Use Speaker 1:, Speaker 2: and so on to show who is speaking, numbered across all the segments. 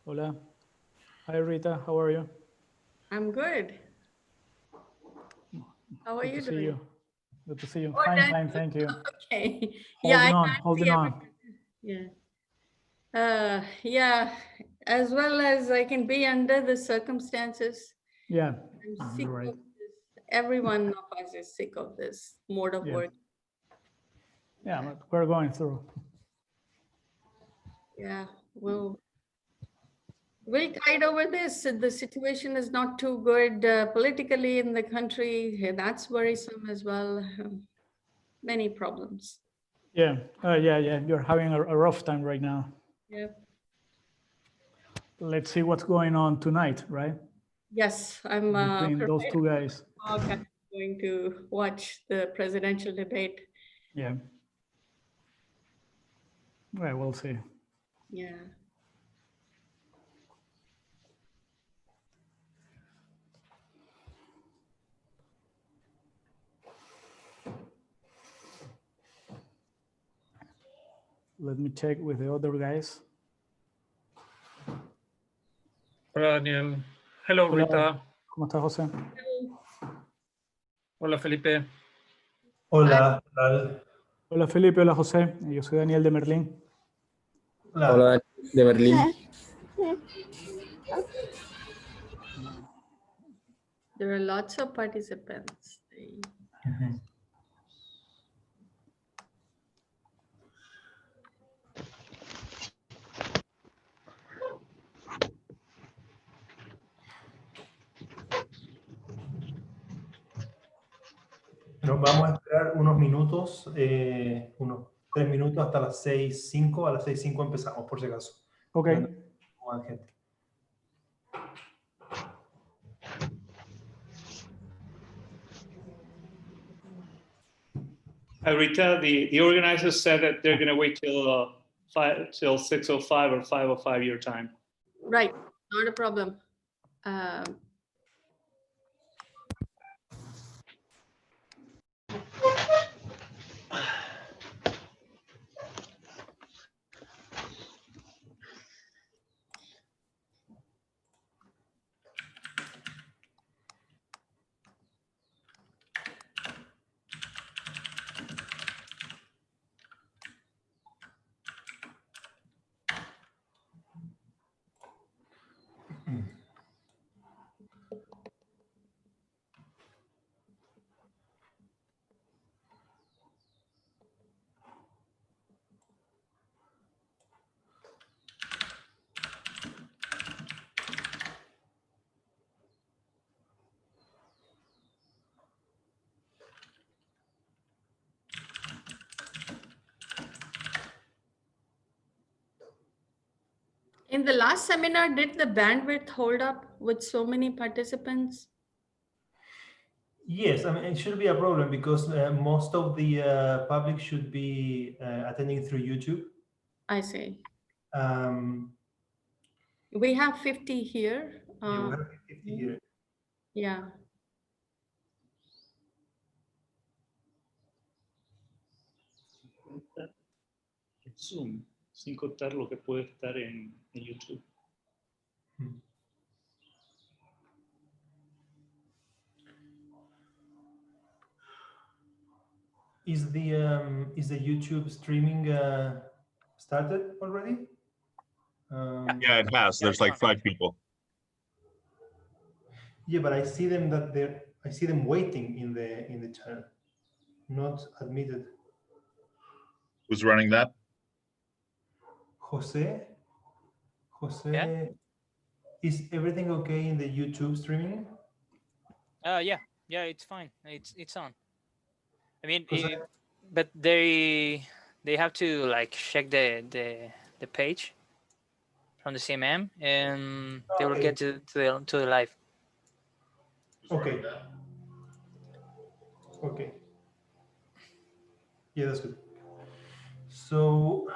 Speaker 1: Hola. Hi, Rita. How are you?
Speaker 2: I'm good. How are
Speaker 1: Good
Speaker 2: you
Speaker 1: to see
Speaker 2: doing?
Speaker 1: you. Good to see you.
Speaker 2: Oh,
Speaker 1: Fine, fine. Thank you.
Speaker 2: Okay.
Speaker 1: Holding
Speaker 2: I
Speaker 1: on,
Speaker 2: can't
Speaker 1: holding
Speaker 2: see
Speaker 1: on.
Speaker 2: everything. Yeah. As well as I can be under the circumstances.
Speaker 1: Yeah,
Speaker 2: I'm sick
Speaker 1: you're right.
Speaker 2: of this. Everyone of us is sick of this mode of
Speaker 1: Yeah.
Speaker 2: work.
Speaker 1: Yeah, but we're going through.
Speaker 2: Yeah. We'll tide over this. The situation is not too good politically in the country. That's worrisome as well. Many problems.
Speaker 1: Yeah, yeah. You're having a rough time right now.
Speaker 2: Yep.
Speaker 1: Let's see what's going on tonight, right?
Speaker 2: Yes, I'm
Speaker 1: Between those two guys.
Speaker 2: I'm going to watch the presidential debate.
Speaker 1: Yeah. Well, we'll see.
Speaker 2: Yeah.
Speaker 1: Let me check with the other guys.
Speaker 3: Hola, Daniel. Hello,
Speaker 1: Hola.
Speaker 3: Rita.
Speaker 1: ¿Cómo estás, José?
Speaker 3: Hola, Felipe.
Speaker 4: Hola, ¿qué tal?
Speaker 1: Hola, Felipe. Hola, José. Yo soy Daniel de Merlín.
Speaker 4: Hola.
Speaker 5: Hola, de Berlín.
Speaker 2: There are lots of participants.
Speaker 4: Nos vamos a esperar unos minutos, unos 3 minutos hasta las 6:05. A las 6:05 empezamos, por si acaso.
Speaker 1: Ok.
Speaker 4: Más gente.
Speaker 3: Rita, the organizers said that they're going to wait till 6:05 or 5:05 your time.
Speaker 2: Right, not a problem. In the last seminar, did the bandwidth hold up with so many participants?
Speaker 4: Yes, I mean, it should be a problem because most of the public should be attending through YouTube.
Speaker 2: I see.
Speaker 4: Um,
Speaker 2: We have 50 here.
Speaker 4: yeah, we have 50 here.
Speaker 2: Yeah.
Speaker 3: Zoom, sin contar lo que puede estar en YouTube.
Speaker 4: Is the YouTube streaming started already?
Speaker 6: Yeah, it has. There's like 5 people.
Speaker 4: Yeah, but I see them I see them waiting in the channel, not admitted.
Speaker 6: Who's running that?
Speaker 4: Jose,
Speaker 7: Yeah?
Speaker 4: is everything okay in the YouTube streaming?
Speaker 7: Yeah, it's fine. It's on. I mean,
Speaker 4: 'Cause
Speaker 7: but they have to like check the page from the CMM, and they will get to the live.
Speaker 4: Okay. Okay. Yeah, that's good. So,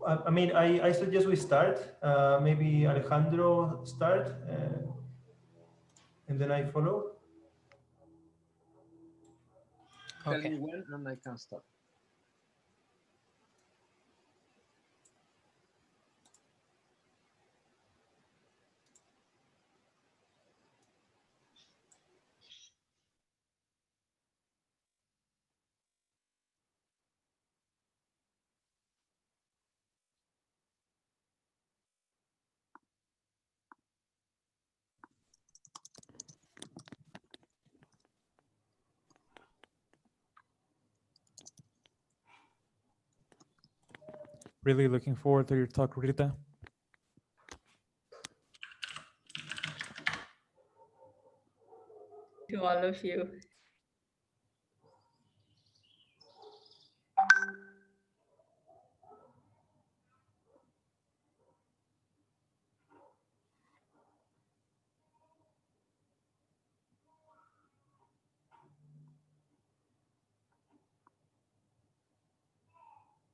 Speaker 4: I mean, I suggest we start. Maybe Alejandro start, and then I follow.
Speaker 5: Tell
Speaker 7: Okay.
Speaker 5: me when and I can stop.
Speaker 1: Really looking forward to your talk, Rita.
Speaker 2: To all of you.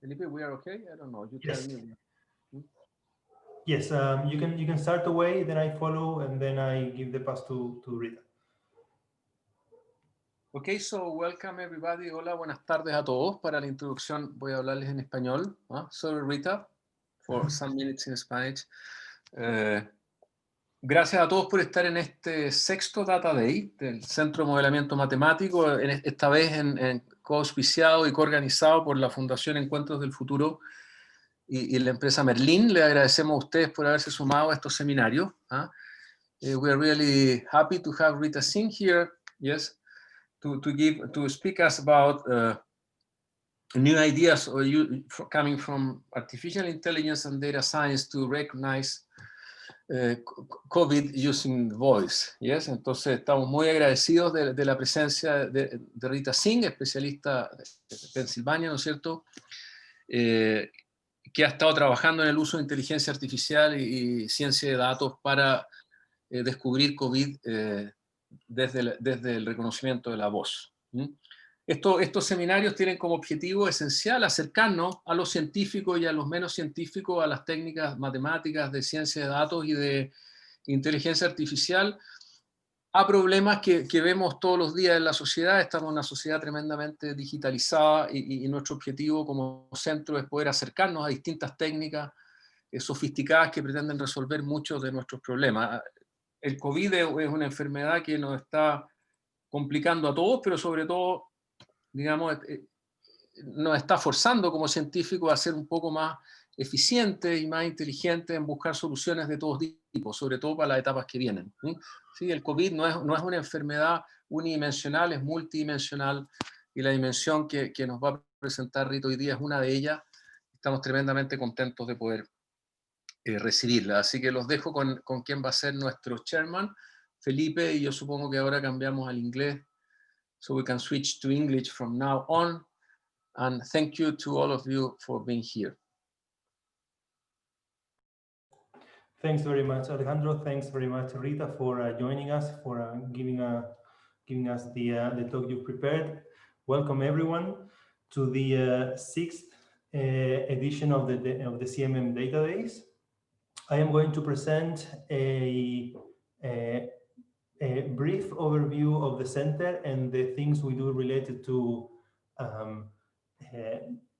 Speaker 5: Felipe, we are okay? I don't know. You
Speaker 4: Yes.
Speaker 5: tell me.
Speaker 4: Yes, you can start away, then I follow, and then I give the pass to Rita.
Speaker 5: Okay, so welcome everybody. Hola, buenas tardes a todos. Para la introducción voy a hablarles en español. Sorry, Rita, for some minutes in Spanish. Gracias a todos por estar en este sexto Data Day del Centro de Modelamiento Matemático, esta vez co-auspiciado y coorganizado por la Fundación Encuentros del Futuro y la empresa Merlin. Le agradecemos a ustedes por haberse sumado a estos seminarios. We are really happy to have Rita Singh here, yes, to speak us about new ideas coming from artificial intelligence and data science to recognize COVID using voice, yes. Entonces estamos muy agradecidos de la presencia de Rita Singh, especialista de Pensilvania, ¿no es cierto? Que ha estado trabajando en el uso de inteligencia artificial y ciencia de datos para descubrir COVID desde el reconocimiento de la voz. Estos seminarios tienen como objetivo esencial acercarnos a los científicos y a los menos científicos a las técnicas matemáticas de ciencia de datos y de inteligencia artificial, a problemas que vemos todos los días en la sociedad. Estamos en una sociedad tremendamente digitalizada y nuestro objetivo como centro es poder acercarnos a distintas técnicas sofisticadas que pretenden resolver muchos de nuestros problemas. El COVID es una enfermedad que nos está complicando a todos, pero sobre todo, digamos, nos está forzando como científicos a ser un poco más eficientes y más inteligentes en buscar soluciones de todos tipos, sobre todo para las etapas que vienen. ¿Sí? El COVID no es una enfermedad unidimensional, es multidimensional, y la dimensión que nos va a presentar Rita hoy día es una de ellas. Estamos tremendamente contentos de poder recibirla. Así que los dejo con quien va a ser nuestro chairman, Felipe, y yo supongo que ahora cambiamos al inglés, so we can switch to English from now on. And thank you to all of you for being here.
Speaker 4: Thanks very much, Alejandro. Thanks very much, Rita, for joining us, for giving us the talk you prepared. Welcome everyone to the sixth edition of the CMM Data Days. I am going to present a brief overview of the center and the things we do related to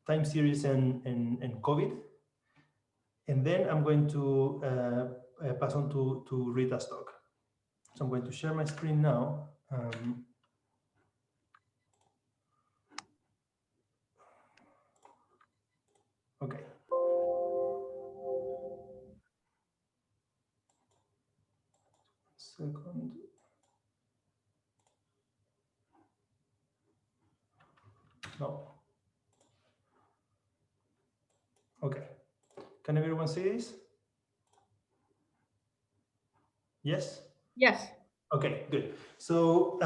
Speaker 4: time series and COVID. And then I'm going to pass on to Rita's talk. So I'm going to share my screen now. Okay. Second. No. Okay. Can everyone see this? Yes?
Speaker 2: Yes.
Speaker 4: Okay, good. So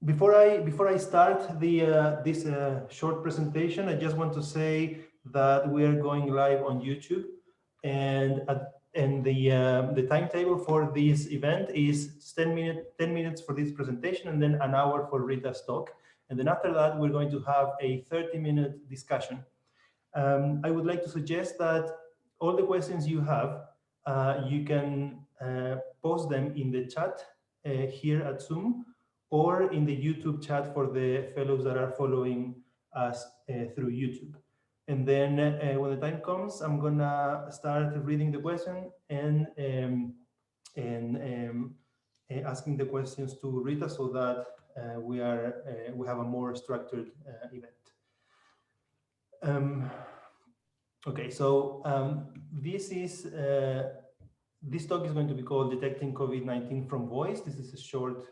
Speaker 4: before I start this short presentation, I just want to say that we are going live on YouTube, and the timetable for this event is 10 minutes for this presentation, and then an hour for Rita's talk. And then after that, we're going to have a 30-minute discussion. I would like to suggest that all the questions you have, you can post them in the chat here at Zoom, or in the YouTube chat for the fellows that are following us through YouTube. And then when the time comes, I'm gonna start reading the question and asking the questions to Rita, so that we have a more structured event. Okay, so this talk is going to be called Detecting COVID-19 from Voice. This is a short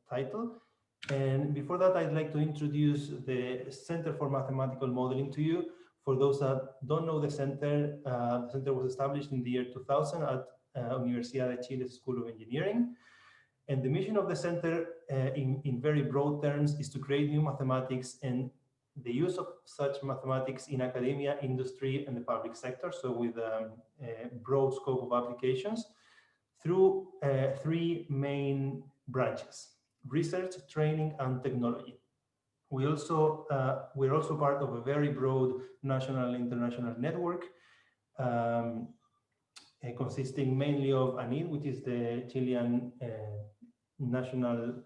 Speaker 4: title. And before that, I'd like to introduce the Center for Mathematical Modeling to you. For those that don't know the center was established in the year 2000 at Universidad de Chile School of Engineering. And the mission of the center, in very broad terms, is to create new mathematics and the use of such mathematics in academia, industry, and the public sector, so with a broad scope of applications, through three main branches: research, training, and technology. We're also part of a very broad national and international network, consisting mainly of ANID, which is the Chilean National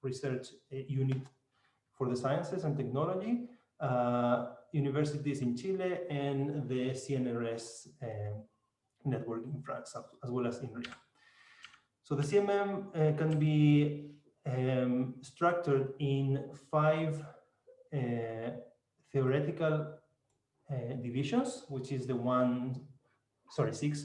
Speaker 4: Research Unit for the Sciences and Technology, universities in Chile, and the CNRS network in France, as well as in RIA. So the CMM can be structured in theoretical divisions, which is six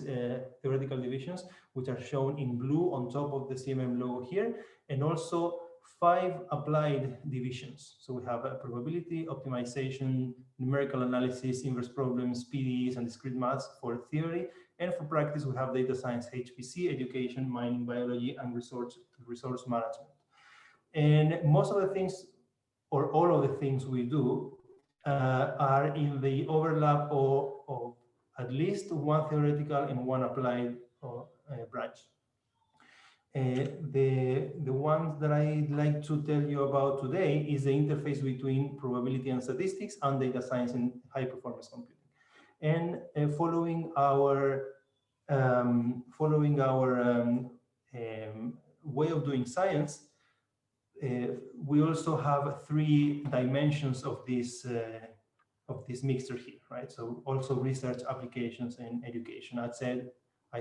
Speaker 4: theoretical divisions, which are shown in blue on top of the CMM logo here, and also 5 applied divisions. So we have probability, optimization, numerical analysis, inverse problems, PDEs, and discrete maths for theory. And for practice, we have data science, HPC, education, mining, biology, and resource management. And most of the things, or all of the things we do, are in the overlap of at least one theoretical and one applied branch. The ones that I'd like to tell you about today is the interface between probability and statistics and data science and high performance computing. And following our way of doing science, we also have 3 dimensions of this mixture here, right? So also research, applications, and education. I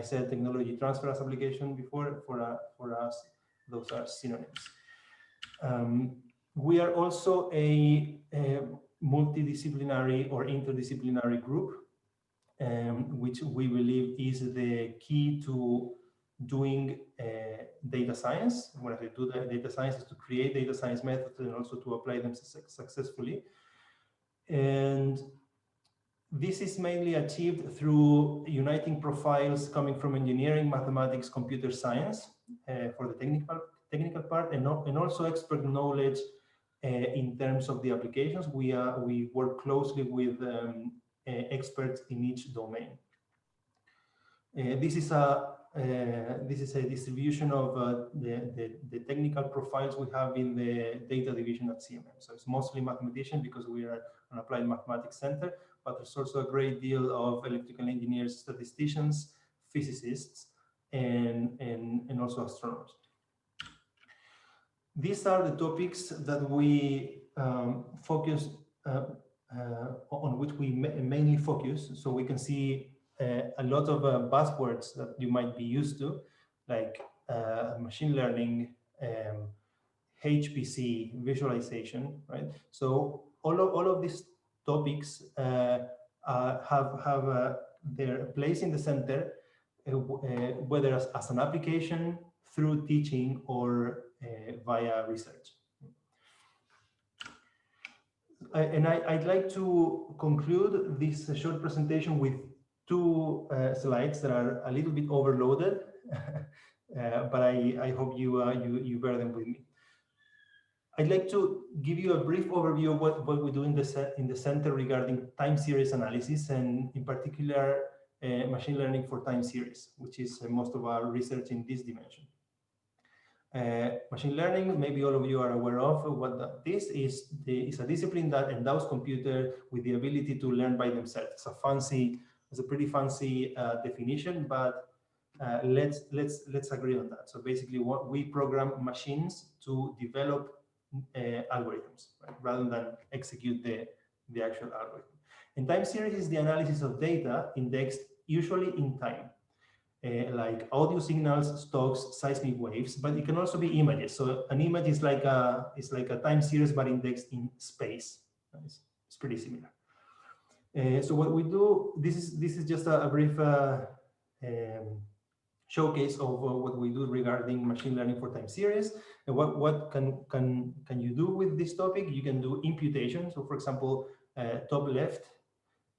Speaker 4: said technology transfer as application before. For us, those are synonyms. We are also a multidisciplinary or interdisciplinary group, which we believe is the key to doing data science. When I do data science, is to create data science methods and also to apply them successfully. And this is mainly achieved through uniting profiles coming from engineering, mathematics, computer science for the technical part, and also expert knowledge in terms of the applications. We work closely with experts in each domain. This is a distribution of the technical profiles we have in the data division at CMM. So it's mostly mathematicians because we are an applied mathematics center, but there's also a great deal of electrical engineers, statisticians, physicists, and also astronomers. These are the topics that we focus on which we mainly focus. So we can see a lot of buzzwords that you might be used to, like machine learning, HPC, visualization, right? So all of these topics have their place in the center, whether as an application, through teaching, or via research. And I'd like to conclude this short presentation with 2 slides that are a little bit overloaded, but I hope you bear them with me. I'd like to give you a brief overview of what we do in the center regarding time series analysis, and in particular machine learning for time series, which is most of our research in this dimension. Machine learning, maybe all of you are aware of what this is. It's a discipline that endows computers with the ability to learn by themselves. It's a pretty fancy definition, but let's agree on that. So basically, what we program machines to develop algorithms, right, rather than execute the actual algorithm. And time series is the analysis of data indexed usually in time, like audio signals, stocks, seismic waves, but it can also be images. So an image is like a time series, but indexed in space. It's pretty similar. So what we do, this is just a brief showcase of what we do regarding machine learning for time series. And what can you do with this topic? You can do imputation. So for example, top left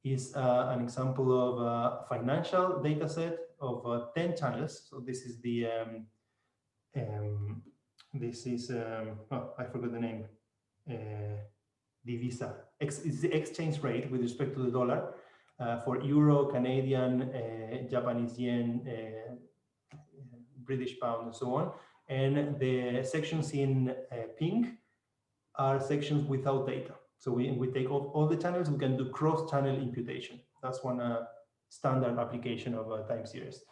Speaker 4: is an example of a financial data set of 10 channels. So this is the oh, I forgot the name. Divisa. It's the exchange rate with respect to the dollar for euro, Canadian, Japanese yen, British pound, and so on. And the sections in pink are sections without data. So we take all the channels, we can do cross-channel imputation. That's one standard application of a time series.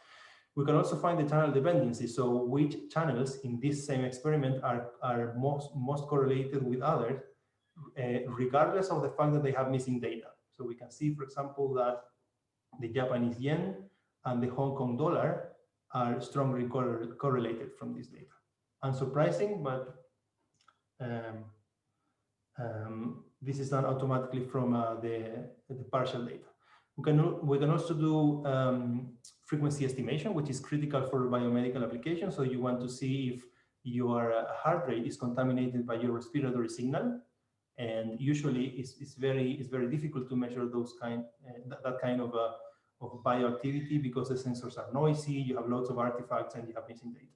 Speaker 4: We can also find the channel dependency. So which channels in this same experiment are most correlated with others, regardless of the fact that they have missing data. So we can see, for example, that the Japanese yen and the Hong Kong dollar are strongly correlated from this data. Unsurprising, but this is done automatically from the partial data. We can also do frequency estimation, which is critical for biomedical applications. So you want to see if your heart rate is contaminated by your respiratory signal, and usually it's very difficult to measure those that kind of bioactivity because the sensors are noisy, you have lots of artifacts, and you have missing data.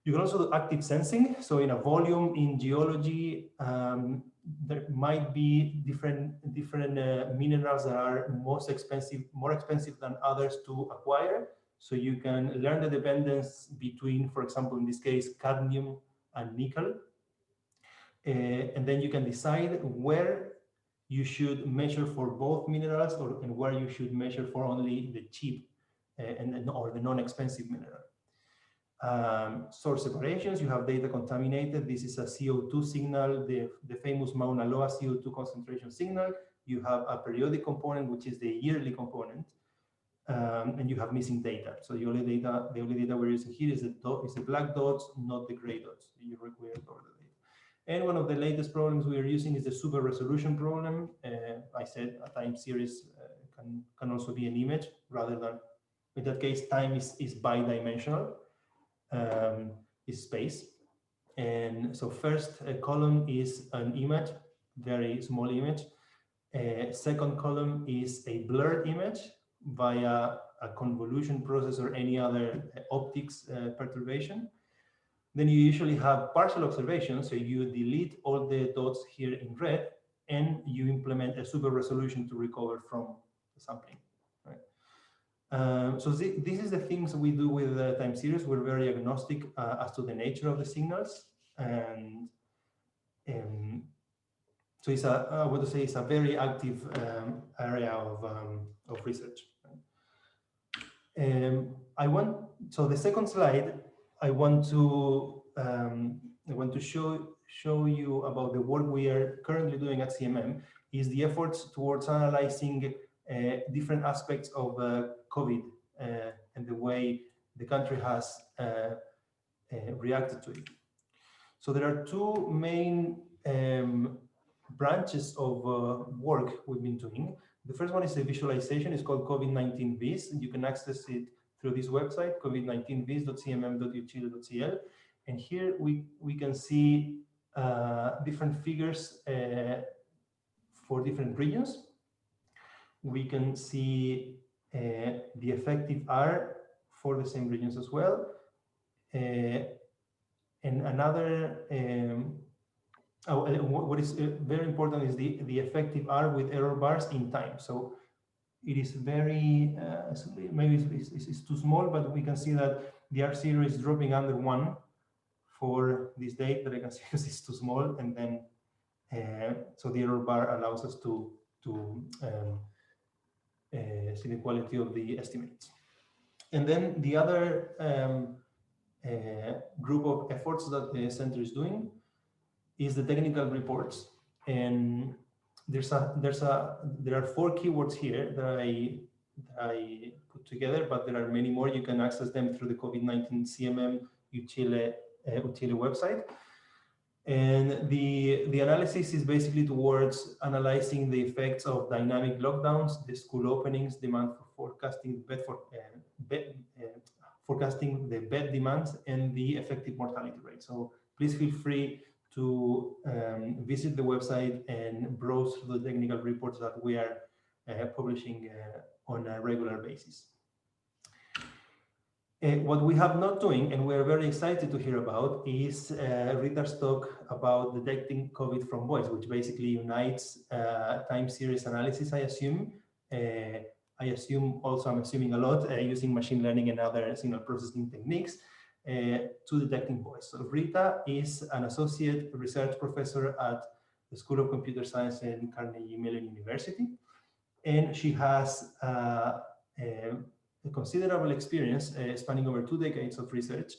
Speaker 4: You can also do active sensing. So in a volume in geology, there might be different minerals that are more expensive than others to acquire. So you can learn the dependence between, for example, in this case, cadmium and nickel. And then you can decide where you should measure for both minerals and where you should measure for only the cheap or the non-expensive mineral. Source separations, you have data contaminated. This is a CO2 signal, the famous Mauna Loa CO2 concentration signal. You have a periodic component, which is the yearly component, and you have missing data. So the only data we're using here is the black dots, not the gray dots. You require all the data. And one of the latest problems we are using is the super resolution problem. I said a time series can also be an image rather than, in that case, time is bidimensional. Is space. And so first column is an image, very small image. Second column is a blurred image via a convolution process or any other optics perturbation. Then you usually have partial observations, so you delete all the dots here in red and you implement a super resolution to recover from the sampling. So this is the things we do with the time series. We're very agnostic as to the nature of the signals, and so it's I want to say it's a very active area of research. So the second slide, I want to show you about the work we are currently doing at CMM. Is the efforts towards analyzing different aspects of COVID and the way the country has reacted to it. So there are two main branches of work we've been doing. The first one is the visualization. It's called COVID-19 Viz. You can access it through this website, covid19viz.cmm.uchile.cl. And here we can see different figures for different regions. We can see the effective R for the same regions as well. And another, what is very important is the effective R with error bars in time. So it is very, maybe it's too small, but we can see that the R0 is dropping under 1 for this date, but I can see because it's too small. And then, so the error bar allows us to see the quality of the estimates. And then the other group of efforts that the center is doing is the technical reports. And there are 4 keywords here that I put together, but there are many more. You can access them through the COVID-19 CMM Uchile website. And the analysis is basically towards analyzing the effects of dynamic lockdowns, the school openings, demand for forecasting the bed demands, and the effective mortality rate. So please feel free to visit the website and browse through the technical reports that we are publishing on a regular basis. What we have not doing, and we are very excited to hear about, is Rita's talk about detecting COVID from voice, which basically unites time series analysis, I assume. I'm assuming a lot, using machine learning and other signal processing techniques to detecting voice. So Rita is an associate research professor at the School of Computer Science in Carnegie Mellon University, and she has a considerable experience spanning over 2 decades of research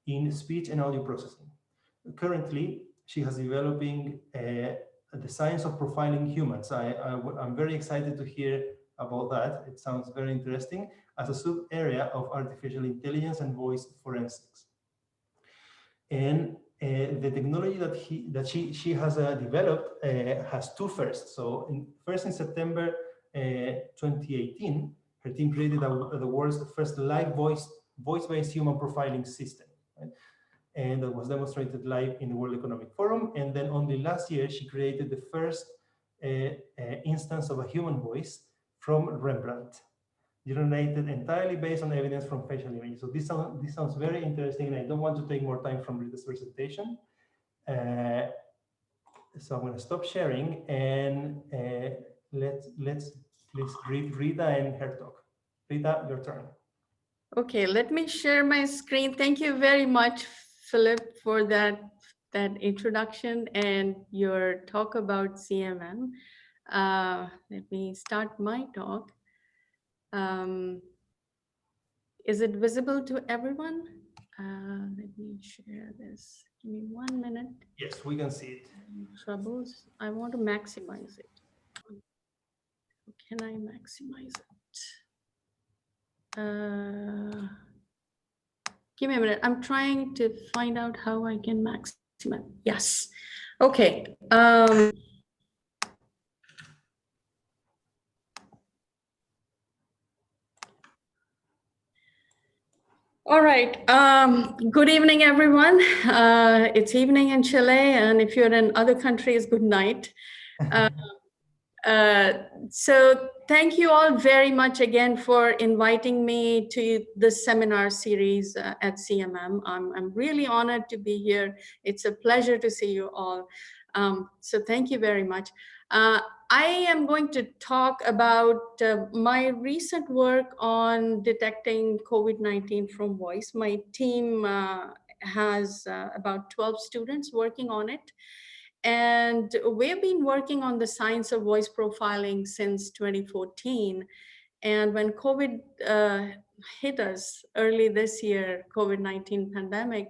Speaker 4: in speech and audio processing. Currently, she has developing the science of profiling humans. I'm very excited to hear about that. It sounds very interesting as a sub-area of artificial intelligence and voice forensics. And the technology that she has developed has 2 firsts. So first in September 2018, her team created the world's first live voice-based human profiling system, right? And that was demonstrated live in the World Economic Forum. And then only last year, she created the first instance of a human voice from Rembrandt, generated entirely based on evidence from facial images. So this sounds very interesting, and I don't want to take more time from Rita's presentation. So I'm going to stop sharing, and let's please read Rita and her talk. Rita, your turn.
Speaker 2: Okay, let me share my screen. Thank you very much, Philip, for that introduction and your talk about CMM. Let me start my talk. Is it visible to everyone? Let me share this. Give me 1 minute.
Speaker 4: Yes, we can see it.
Speaker 2: Troubles. I want to maximize it. Can I maximize it? Give me a minute. I'm trying to find out how I can maximize. Yes. Okay. All right. Good evening, everyone. It's evening in Chile, and if you're in other countries, good night. So thank you all very much again for inviting me to this seminar series at CMM. I'm really honored to be here. It's a pleasure to see you all. So thank you very much. I am going to talk about my recent work on detecting COVID-19 from voice. My team has about 12 students working on it. And we've been working on the science of voice profiling since 2014. And when COVID hit us early this year, COVID-19 pandemic,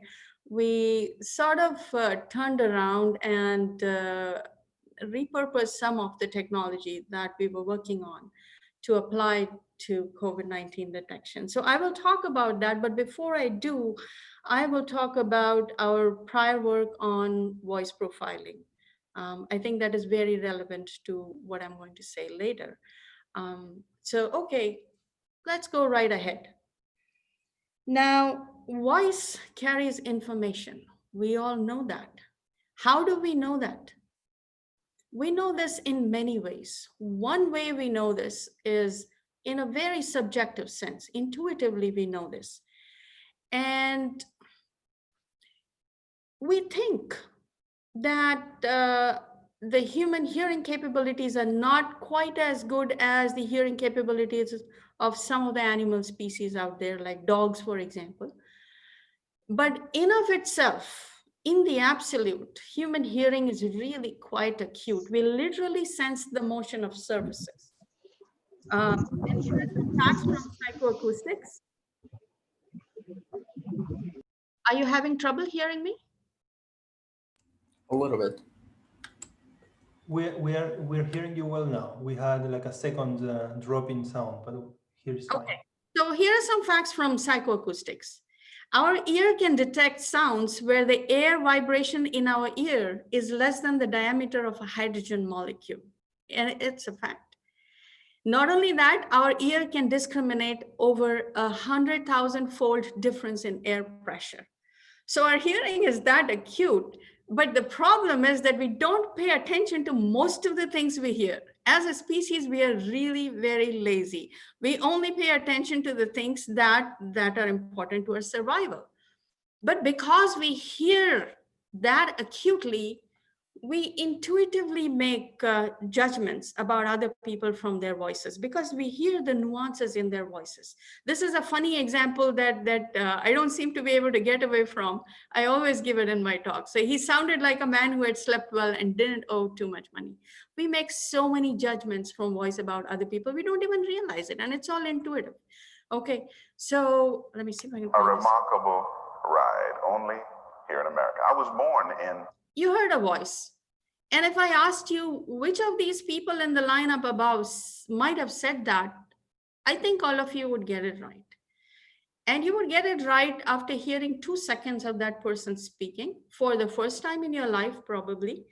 Speaker 2: we sort of turned around and repurposed some of the technology that we were working on to apply to COVID-19 detection. So I will talk about that, but before I do, I will talk about our prior work on voice profiling. I think that is very relevant to what I'm going to say later. So, okay, let's go right ahead. Now, voice carries information. We all know that. How do we know that? We know this in many ways. One way we know this is in a very subjective sense. Intuitively, we know this. And we think that the human hearing capabilities are not quite as good as the hearing capabilities of some of the animal species out there, like dogs, for example. But in of itself, in the absolute, human hearing is really quite acute. We literally sense the motion of surfaces. And here are some facts from psychoacoustics. Are you having trouble hearing me?
Speaker 8: A little bit.
Speaker 4: We're hearing you well now. We had like a second drop in sound, but here's fine.
Speaker 2: Okay. So here are some facts from psychoacoustics. Our ear can detect sounds where the air vibration in our ear is less than the diameter of a hydrogen molecule. And it's a fact. Not only that, our ear can discriminate over 100,000-fold difference in air pressure. So our hearing is that acute. But the problem is that we don't pay attention to most of the things we hear. As a species, we are really very lazy. We only pay attention to the things that are important to our survival. But because we hear that acutely, we intuitively make judgments about other people from their voices because we hear the nuances in their voices. This is a funny example that I don't seem to be able to get away from. I always give it in my talk. So he sounded like a man who had slept well and didn't owe too much money. We make so many judgments from voice about other people. We don't even realize it, and it's all intuitive. Okay, so let me see if I can.
Speaker 9: A remarkable ride, only here in America. I was born in.
Speaker 2: You heard a voice. And if I asked you which of these people in the lineup above might have said that, I think all of you would get it right. And you would get it right after hearing 2 seconds of that person speaking for the first time in your life, probably.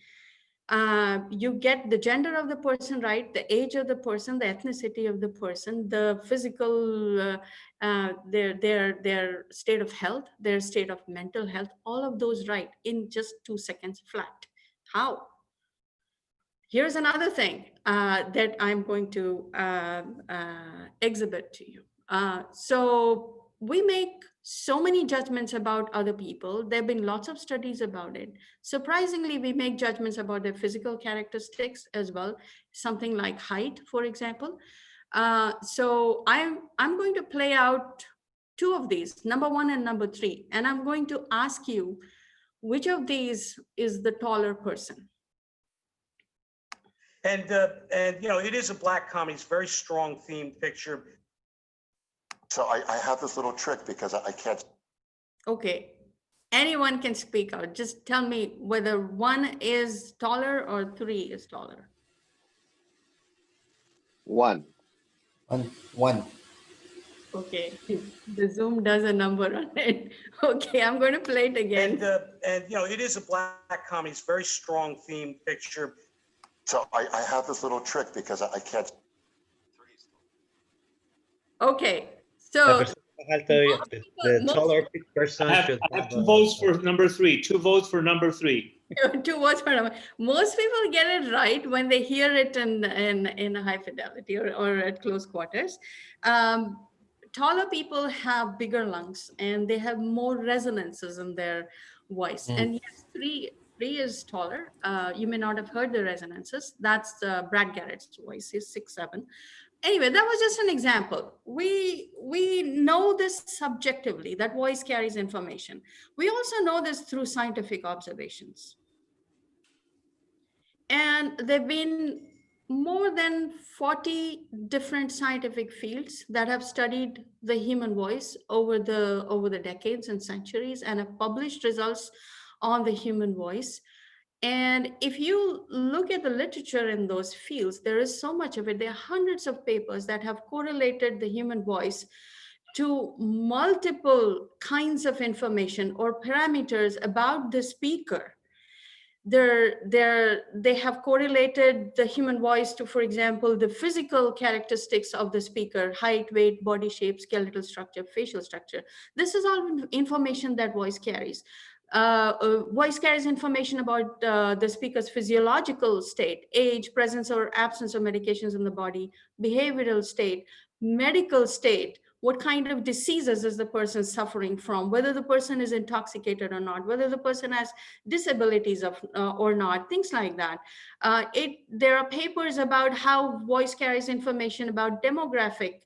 Speaker 2: You get the gender of the person right, the age of the person, the ethnicity of the person, the physical, their state of health, their state of mental health, all of those right in just 2 seconds flat. How? Here's another thing that I'm going to exhibit to you. So we make so many judgments about other people. There have been lots of studies about it. Surprisingly, we make judgments about their physical characteristics as well, something like height, for example. So I'm going to play out 2 of these, number 1 and number 3, and I'm going to ask you which of these is the taller person.
Speaker 10: And you know, it is a Black comedy. It's a very strong themed picture.
Speaker 9: So I have this little trick because I can't.
Speaker 2: Okay, anyone can speak out. Just tell me whether 1 is taller or 3 is taller.
Speaker 8: 1. 1.
Speaker 2: Okay, the Zoom does a number on it. Okay, I'm going to play it again.
Speaker 10: And you know, it is a Black comedy. It's a very strong themed picture.
Speaker 9: So I have this little trick because I can't.
Speaker 2: Okay, so
Speaker 11: the taller person should
Speaker 3: I have 2 votes for number 3. 2 votes for number 3.
Speaker 2: 2 votes for number. Most people get it right when they hear it in high fidelity or at close quarters. Taller people have bigger lungs and they have more resonances in their voice. And yes, 3 is taller. You may not have heard the resonances. That's Brad Garrett's voice. He's 6'7". Anyway, that was just an example. We know this subjectively, that voice carries information. We also know this through scientific observations. And there have been more than 40 different scientific fields that have studied the human voice over the decades and centuries and have published results on the human voice. And if you look at the literature in those fields, there is so much of it. There are hundreds of papers that have correlated the human voice to multiple kinds of information or parameters about the speaker. They have correlated the human voice to, for example, the physical characteristics of the speaker: height, weight, body shape, skeletal structure, facial structure. This is all information that voice carries. Voice carries information about the speaker's physiological state, age, presence or absence of medications in the body, behavioral state, medical state, what kind of diseases is the person suffering from, whether the person is intoxicated or not, whether the person has disabilities or not, things like that. There are papers about how voice carries information about demographic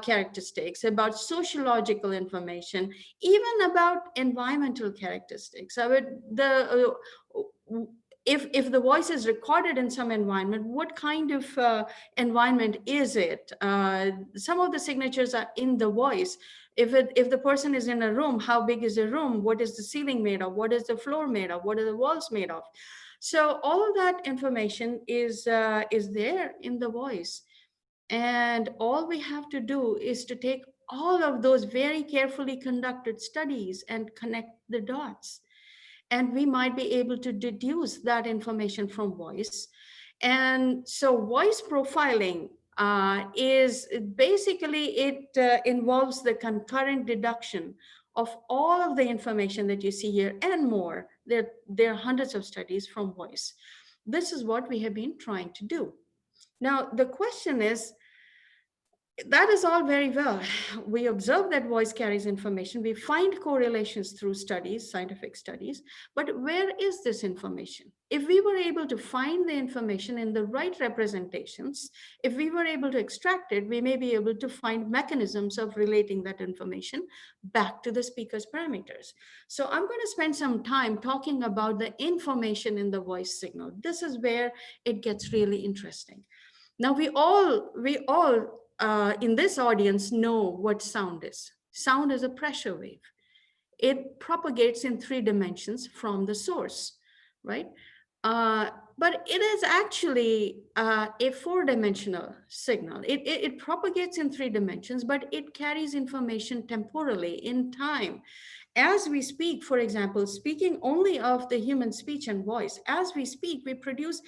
Speaker 2: characteristics, about sociological information, even about environmental characteristics. If the voice is recorded in some environment, what kind of environment is it? Some of the signatures are in the voice. If the person is in a room, how big is the room? What is the ceiling made of? What is the floor made of? What are the walls made of? So all of that information is there in the voice. And all we have to do is to take all of those very carefully conducted studies and connect the dots. And we might be able to deduce that information from voice. And so voice profiling is basically, it involves the concurrent deduction of all of the information that you see here and more. There are hundreds of studies from voice. This is what we have been trying to do. Now, the question is, that is all very well. We observe that voice carries information. We find correlations through studies, scientific studies, but where is this information? If we were able to find the information in the right representations, if we were able to extract it, we may be able to find mechanisms of relating that information back to the speaker's parameters. So I'm going to spend some time talking about the information in the voice signal. This is where it gets really interesting. Now, we all in this audience know what sound is. Sound is a pressure wave. It propagates in 3 dimensions from the source, right? But it is actually a 4-dimensional signal. It propagates in 3 dimensions, but it carries information temporally in time. As we speak, for example, speaking only of the human speech and voice, as we speak, we produce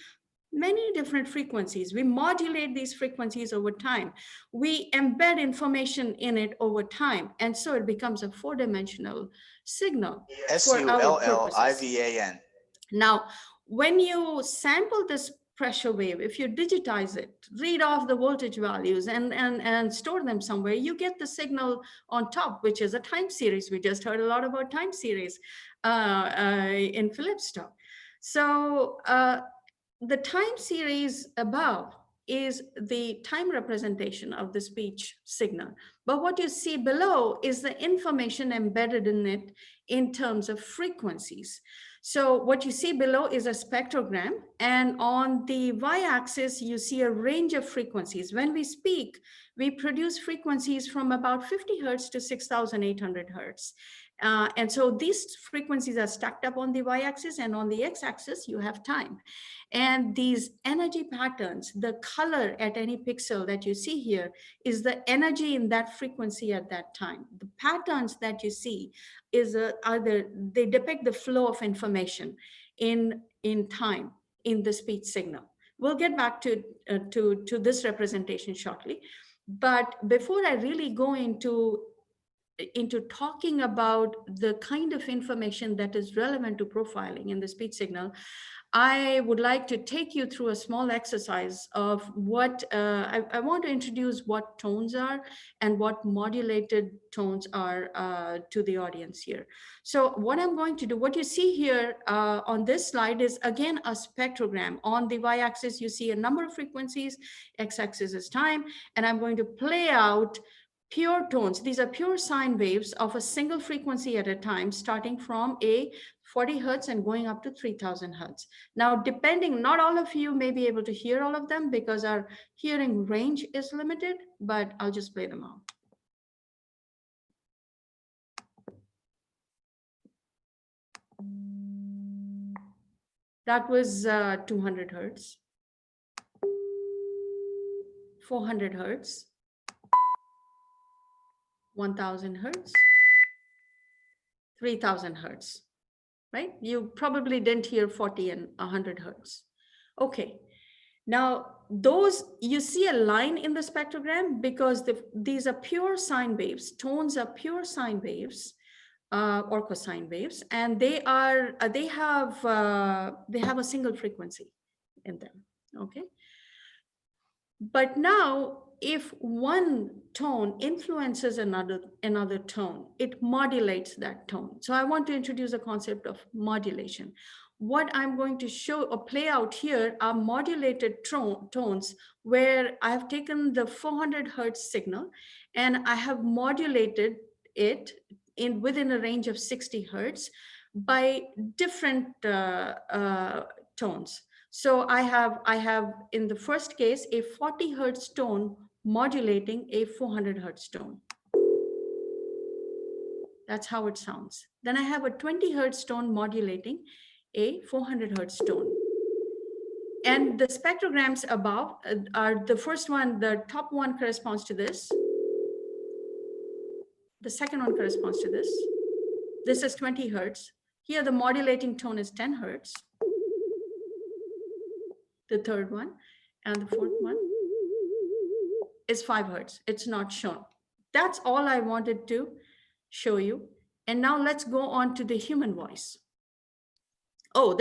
Speaker 2: many different frequencies. We modulate these frequencies over time. We embed information in it over time. And so it becomes a 4-dimensional signal.
Speaker 8: SULLIVAN.
Speaker 2: Now, when you sample this pressure wave, if you digitize it, read off the voltage values and store them somewhere, you get the signal on top, which is a time series. We just heard a lot about time series in Philip's talk. So, the time series above is the time representation of the speech signal. But what you see below is the information embedded in it in terms of frequencies. So what you see below is a spectrogram, and on the y-axis, you see a range of frequencies. When we speak, we produce frequencies from about 50 hertz to 6,800 hertz. And so these frequencies are stacked up on the y-axis, and on the x-axis, you have time. And these energy patterns, the color at any pixel that you see here is the energy in that frequency at that time. The patterns that you see they depict the flow of information in time in the speech signal. We'll get back to this representation shortly. But before I really go into talking about the kind of information that is relevant to profiling in the speech signal, I would like to take you through a small exercise of what I want to introduce what tones are and what modulated tones are to the audience here. So what I'm going to do, what you see here on this slide is again a spectrogram. On the y-axis, you see a number of frequencies, x-axis is time, and I'm going to play out pure tones. These are pure sine waves of a single frequency at a time, starting from a 40 hertz and going up to 3000 hertz. Now, depending, not all of you may be able to hear all of them because our hearing range is limited, but I'll just play them out. That was 200 hertz, 400 hertz, 1000 hertz, 3000 hertz, right? You probably didn't hear 40 and 100 hertz. Okay, now those, you see a line in the spectrogram because these are pure sine waves. Tones are pure sine waves or cosine waves, and they have a single frequency in them, okay? But now, if one tone influences another tone, it modulates that tone. So I want to introduce a concept of modulation. What I'm going to show or play out here are modulated tones where I've taken the 400 hertz signal and I have modulated it within a range of 60 hertz by different tones. So I have in the first case a 40 hertz tone modulating a 400 hertz tone. That's how it sounds. Then I have a 20 hertz tone modulating a 400 hertz tone. And the spectrograms above are the first one, the top one corresponds to this. The second one corresponds to this. This is 20 hertz. Here the modulating tone is 10 hertz. The third one and the fourth one is 5 hertz. It's not shown. That's all I wanted to show you. And now let's go on to the human voice. Oh,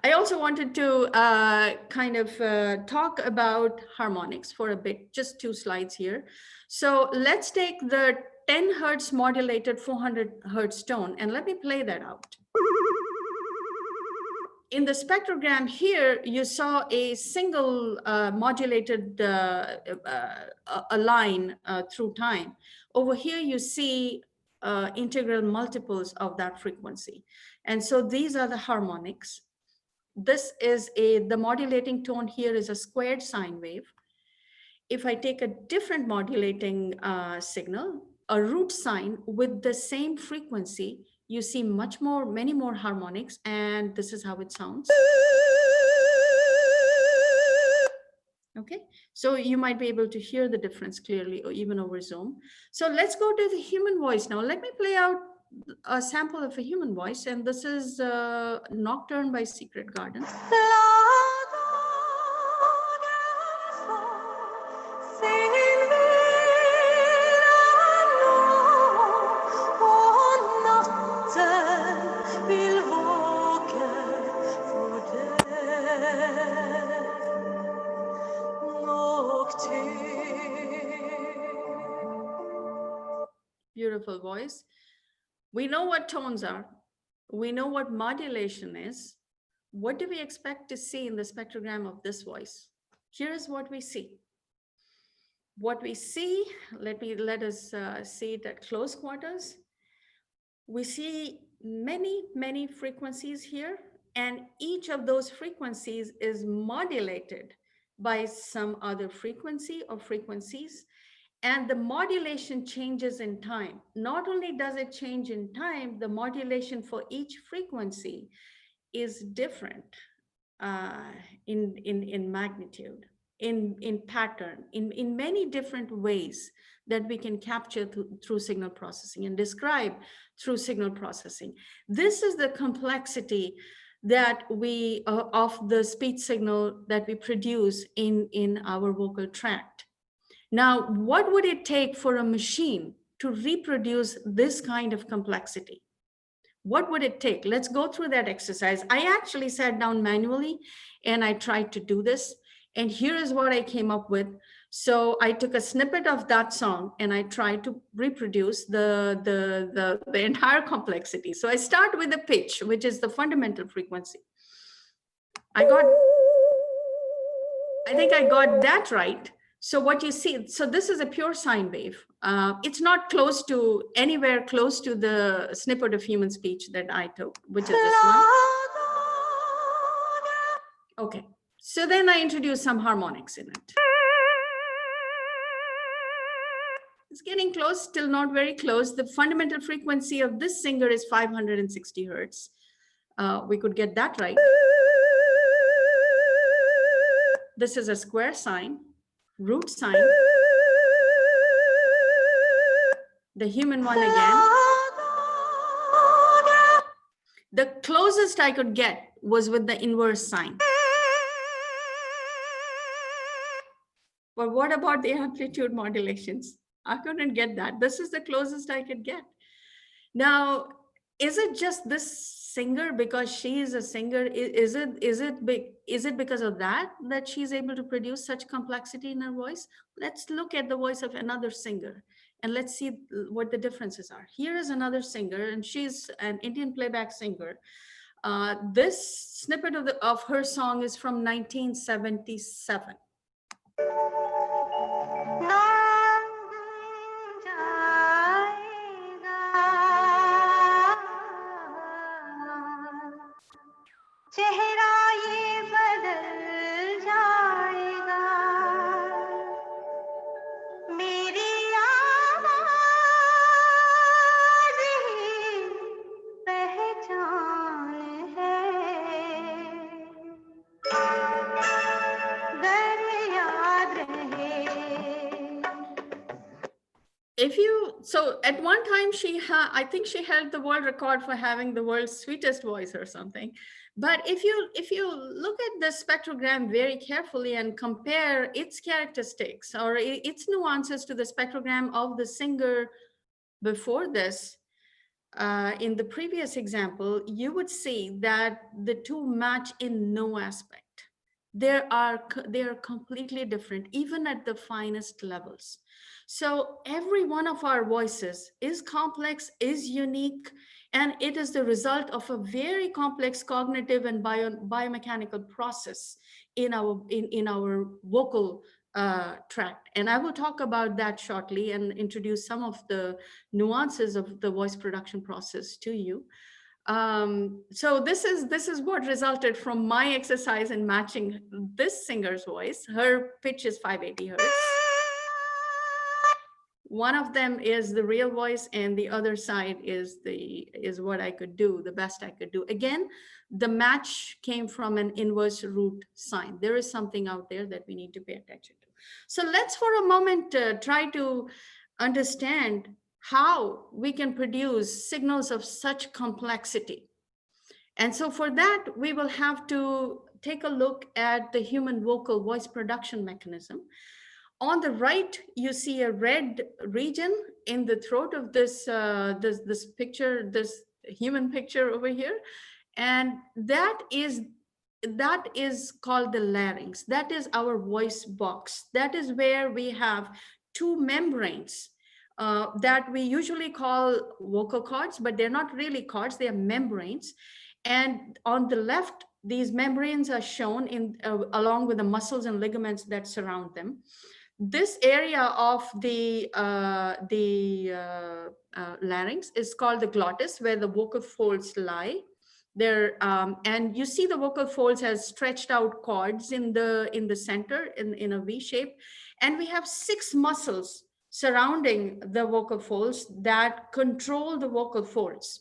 Speaker 2: I also wanted to talk about harmonics for a bit, just 2 slides here. So let's take the 10 Hertz modulated 400 Hertz tone, and let me play that out. In the spectrogram here, you saw a single modulated a line through time. Over here, you see integral multiples of that frequency. And so these are the harmonics. This is the modulating tone here is a squared sine wave. If I take a different modulating signal, a root sine with the same frequency, you see many more harmonics, and this is how it sounds. Okay, so you might be able to hear the difference clearly, or even over Zoom. So let's go to the human voice now. Let me play out a sample of a human voice, and this is Nocturne by Secret Garden. Beautiful voice. We know what tones are. We know what modulation is. What do we expect to see in the spectrogram of this voice? Here's what we see. What we see, let us see it at close quarters. We see many frequencies here, and each of those frequencies is modulated by some other frequency or frequencies. And the modulation changes in time. Not only does it change in time, the modulation for each frequency is different in magnitude, in pattern, in many different ways that we can capture through signal processing and describe through signal processing. This is the complexity that we of the speech signal that we produce in our vocal tract. Now, what would it take for a machine to reproduce this kind of complexity? What would it take? Let's go through that exercise. I actually sat down manually and I tried to do this. And here is what I came up with. So I took a snippet of that song and I tried to reproduce the entire complexity. So I start with the pitch, which is the fundamental frequency. I think I got that right. So what you see, so this is a pure sine wave. It's not anywhere close to the snippet of human speech that I took, which is this one. Okay, so then I introduce some harmonics in it. It's getting close, still not very close. The fundamental frequency of this singer is 560 Hertz. We could get that right. This is a square sine. Root sine, the human one again. The closest I could get was with the inverse sine. But what about the amplitude modulations? I couldn't get that. This is the closest I could get. Now, is it just this singer because she is a singer? Is it because of that she's able to produce such complexity in her voice? Let's look at the voice of another singer and let's see what the differences are. Here is another singer, and she's an Indian playback singer. This snippet of her song is from 1977. So at one time, I think she held the world record for having the world's sweetest voice or something. But if you look at the spectrogram very carefully and compare its characteristics or its nuances to the spectrogram of the singer before this, in the previous example, you would see that the two match in no aspect. They are completely different, even at the finest levels. So every one of our voices is complex, is unique, and it is the result of a very complex cognitive and biomechanical process in our vocal tract. And I will talk about that shortly and introduce some of the nuances of the voice production process to you. So this is what resulted from my exercise in matching this singer's voice. Her pitch is 580 hertz. One of them is the real voice, and the other side is what I could do, the best I could do. Again, the match came from an inverse root sign. There is something out there that we need to pay attention to. So let's for a moment try to understand how we can produce signals of such complexity. And so for that, we will have to take a look at the human vocal voice production mechanism. On the right, you see a red region in the throat of this picture, this human picture over here. And that is called the larynx. That is our voice box. That is where we have two membranes that we usually call vocal cords, but they're not really cords, they are membranes. And on the left, these membranes are shown in along with the muscles and ligaments that surround them. This area of the larynx is called the glottis, where the vocal folds lie. There, and you see the vocal folds has stretched out cords in the center in a V shape, and we have 6 muscles surrounding the vocal folds that control the vocal folds.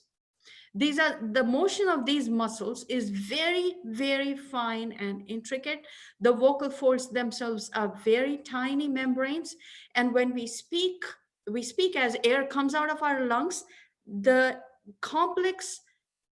Speaker 2: The motion of these muscles is very, very fine and intricate. The vocal folds themselves are very tiny membranes. And when we speak as air comes out of our lungs. The complex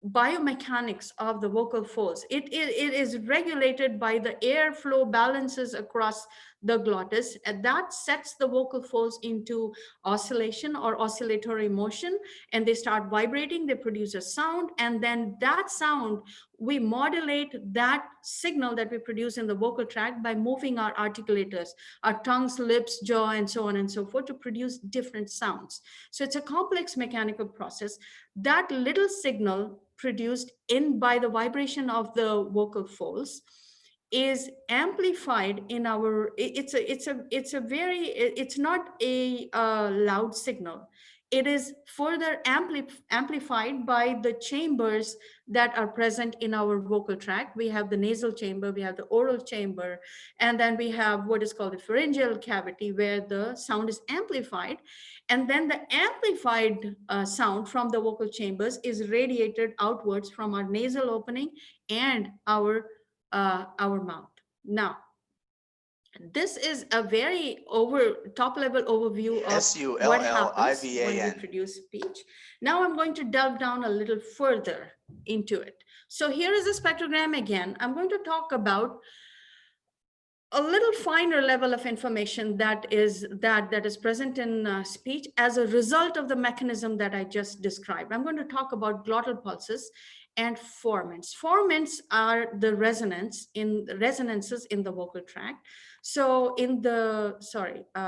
Speaker 2: biomechanics of the vocal folds, it is regulated by the airflow balances across the glottis, and that sets the vocal folds into oscillation or oscillatory motion, and they start vibrating, they produce a sound, and then that sound, we modulate that signal that we produce in the vocal tract by moving our articulators, our tongues, lips, jaw, and so on and so forth to produce different sounds. So it's a complex mechanical process. That little signal produced by the vibration of the vocal folds is amplified in our, it's not a loud signal. It is further amplified by the chambers that are present in our vocal tract. We have the nasal chamber, we have the oral chamber, and then we have what is called the pharyngeal cavity, where the sound is amplified. And then the amplified sound from the vocal chambers is radiated outwards from our nasal opening and our mouth. Now, this is a very top level overview of what happens when we produce speech. Now I'm going to delve down a little further into it. So here is a spectrogram again. I'm going to talk about a little finer level of information that is present in speech as a result of the mechanism that I just described. I'm going to talk about glottal pulses and formants. Formants are the resonances in the vocal tract. So in the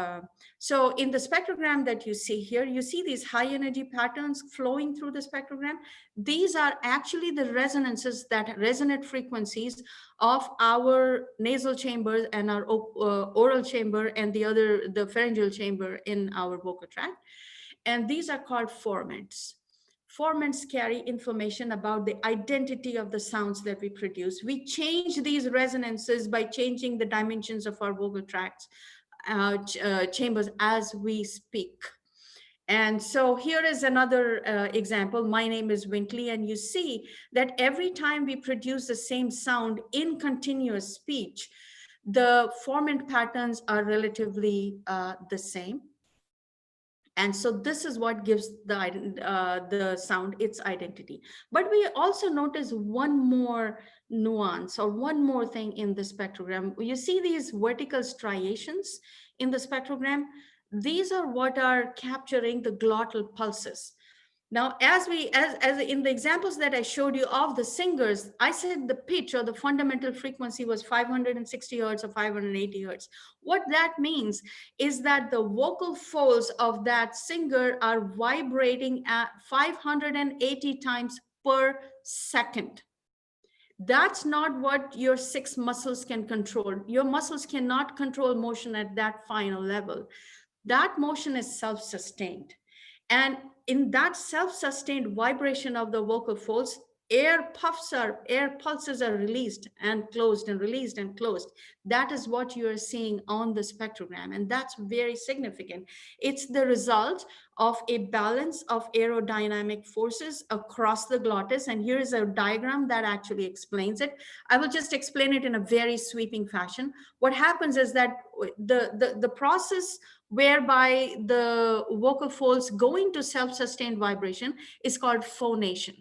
Speaker 2: spectrogram that you see here, you see these high energy patterns flowing through the spectrogram. These are actually the resonances, that resonant frequencies of our nasal chamber and our oral chamber and the pharyngeal chamber in our vocal tract. And these are called formants. Formants carry information about the identity of the sounds that we produce. We change these resonances by changing the dimensions of our vocal tracts chambers as we speak. And so here is another example. My name is Winkley, and you see that every time we produce the same sound in continuous speech, the formant patterns are relatively the same. And so this is what gives the sound its identity. But we also notice one more nuance or one more thing in the spectrogram. You see these vertical striations in the spectrogram. These are what are capturing the glottal pulses. Now, as in the examples that I showed you of the singers, I said the pitch or the fundamental frequency was 560 hertz or 580 hertz. What that means is that the vocal folds of that singer are vibrating at 580 times per second. That's not what your 6 muscles can control. Your muscles cannot control motion at that final level. That motion is self-sustained. And in that self-sustained vibration of the vocal folds, air pulses are released and closed and released and closed. That is what you are seeing on the spectrogram. And that's very significant. It's the result of a balance of aerodynamic forces across the glottis. And here is a diagram that actually explains it. I will just explain it in a very sweeping fashion. What happens is that the process whereby the vocal folds go into self-sustained vibration is called phonation.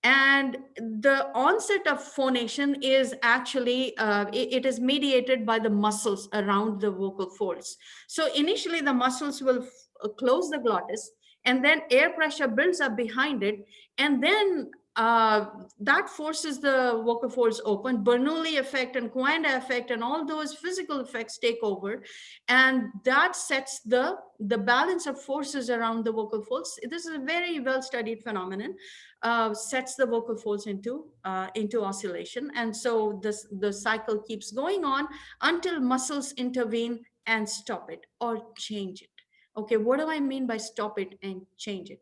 Speaker 2: And the onset of phonation is actually, it is mediated by the muscles around the vocal folds. So initially the muscles will close the glottis, and then air pressure builds up behind it, and then that forces the vocal folds open. Bernoulli effect and Coanda effect and all those physical effects take over, and that sets the balance of forces around the vocal folds. This is a very well-studied phenomenon. Sets the vocal folds into oscillation, and so the cycle keeps going on until muscles intervene and stop it or change it. Okay, what do I mean by stop it and change it?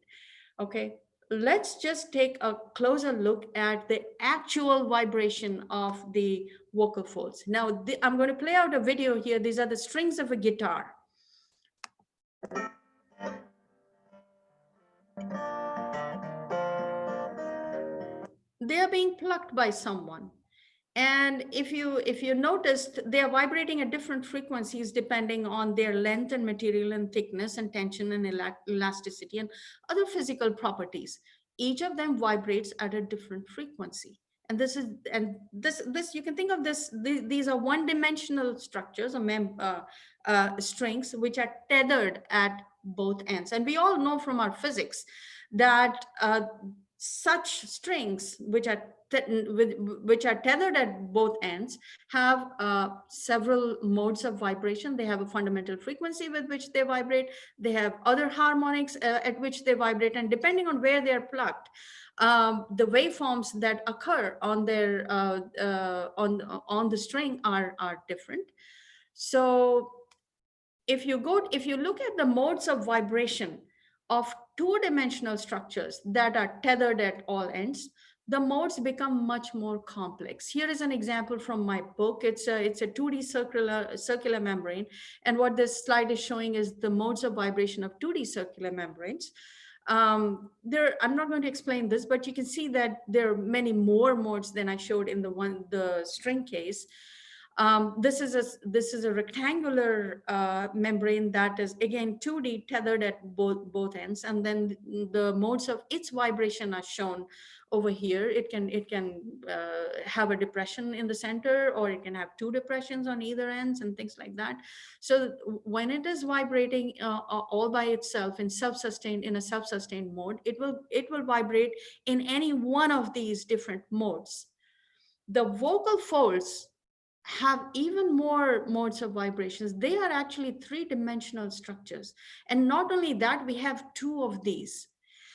Speaker 2: Okay, let's just take a closer look at the actual vibration of the vocal folds. Now, I'm going to play out a video here. These are the strings of a guitar. They are being plucked by someone. And if you noticed, they are vibrating at different frequencies depending on their length and material and thickness and tension and elasticity and other physical properties. Each of them vibrates at a different frequency. And this you can think of this, these are one-dimensional structures or strings which are tethered at both ends. And we all know from our physics that such strings which are tethered at both ends have several modes of vibration. They have a fundamental frequency with which they vibrate. They have other harmonics at which they vibrate, and depending on where they are plucked, the waveforms that occur on their on the string are different. So if you look at the modes of vibration of two-dimensional structures that are tethered at all ends, the modes become much more complex. Here is an example from my book. It's a 2D circular membrane. And what this slide is showing is the modes of vibration of 2D circular membranes. I'm not going to explain this, but you can see that there are many more modes than I showed in the string case. This is a rectangular membrane that is again 2D tethered at both ends, and then the modes of its vibration are shown over here. It can have a depression in the center, or it can have 2 depressions on either ends and things like that. So when it is vibrating all by itself in a self-sustained mode, it will vibrate in any one of these different modes. The vocal folds have even more modes of vibrations. They are actually 3-dimensional structures. And not only that, we have 2 of these.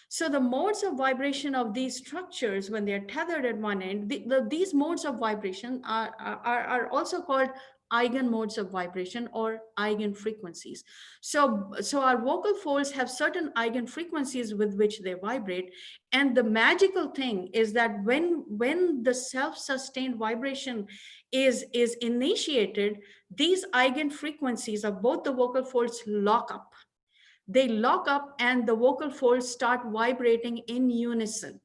Speaker 2: So the modes of vibration of these structures, when they're tethered at one end, these modes of vibration are also called eigen modes of vibration or eigen frequencies. So our vocal folds have certain eigen frequencies with which they vibrate. And the magical thing is that when the self-sustained vibration is initiated, these eigen frequencies of both the vocal folds lock up. They lock up and the vocal folds start vibrating in unison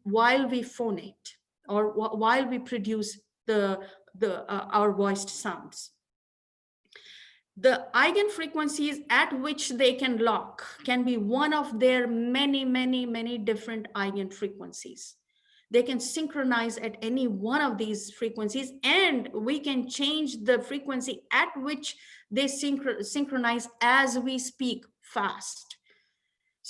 Speaker 2: while we phonate or while we produce our voiced sounds. The eigen frequencies at which they can lock can be one of their many, many, many different eigen frequencies. They can synchronize at any one of these frequencies, and we can change the frequency at which they synchronize as we speak fast.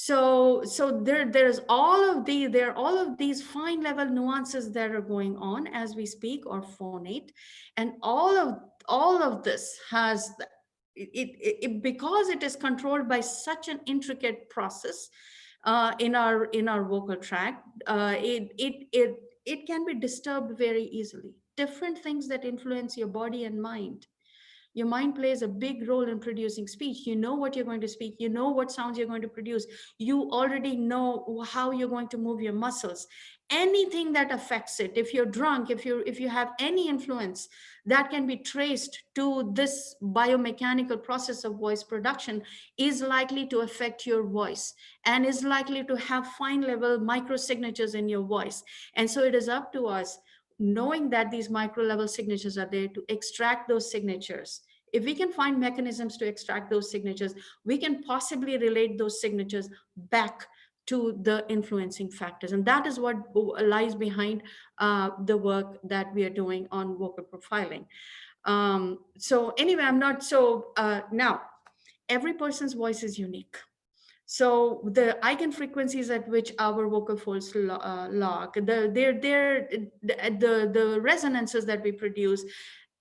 Speaker 2: So there's all of these fine level nuances that are going on as we speak or phonate, and all of this has because it is controlled by such an intricate process in our vocal tract. It can be disturbed very easily. Different things that influence your body and mind. Your mind plays a big role in producing speech. You know what you're going to speak. You know what sounds you're going to produce. You already know how you're going to move your muscles. Anything that affects it, if you're drunk, if you have any influence that can be traced to this biomechanical process of voice production, is likely to affect your voice and is likely to have fine level micro signatures in your voice. And so it is up to us, knowing that these micro level signatures are there, to extract those signatures. If we can find mechanisms to extract those signatures, we can possibly relate those signatures back to the influencing factors. And that is what lies behind the work that we are doing on vocal profiling. So anyway, now every person's voice is unique. So the eigenfrequencies at which our vocal folds log, the resonances that we produce,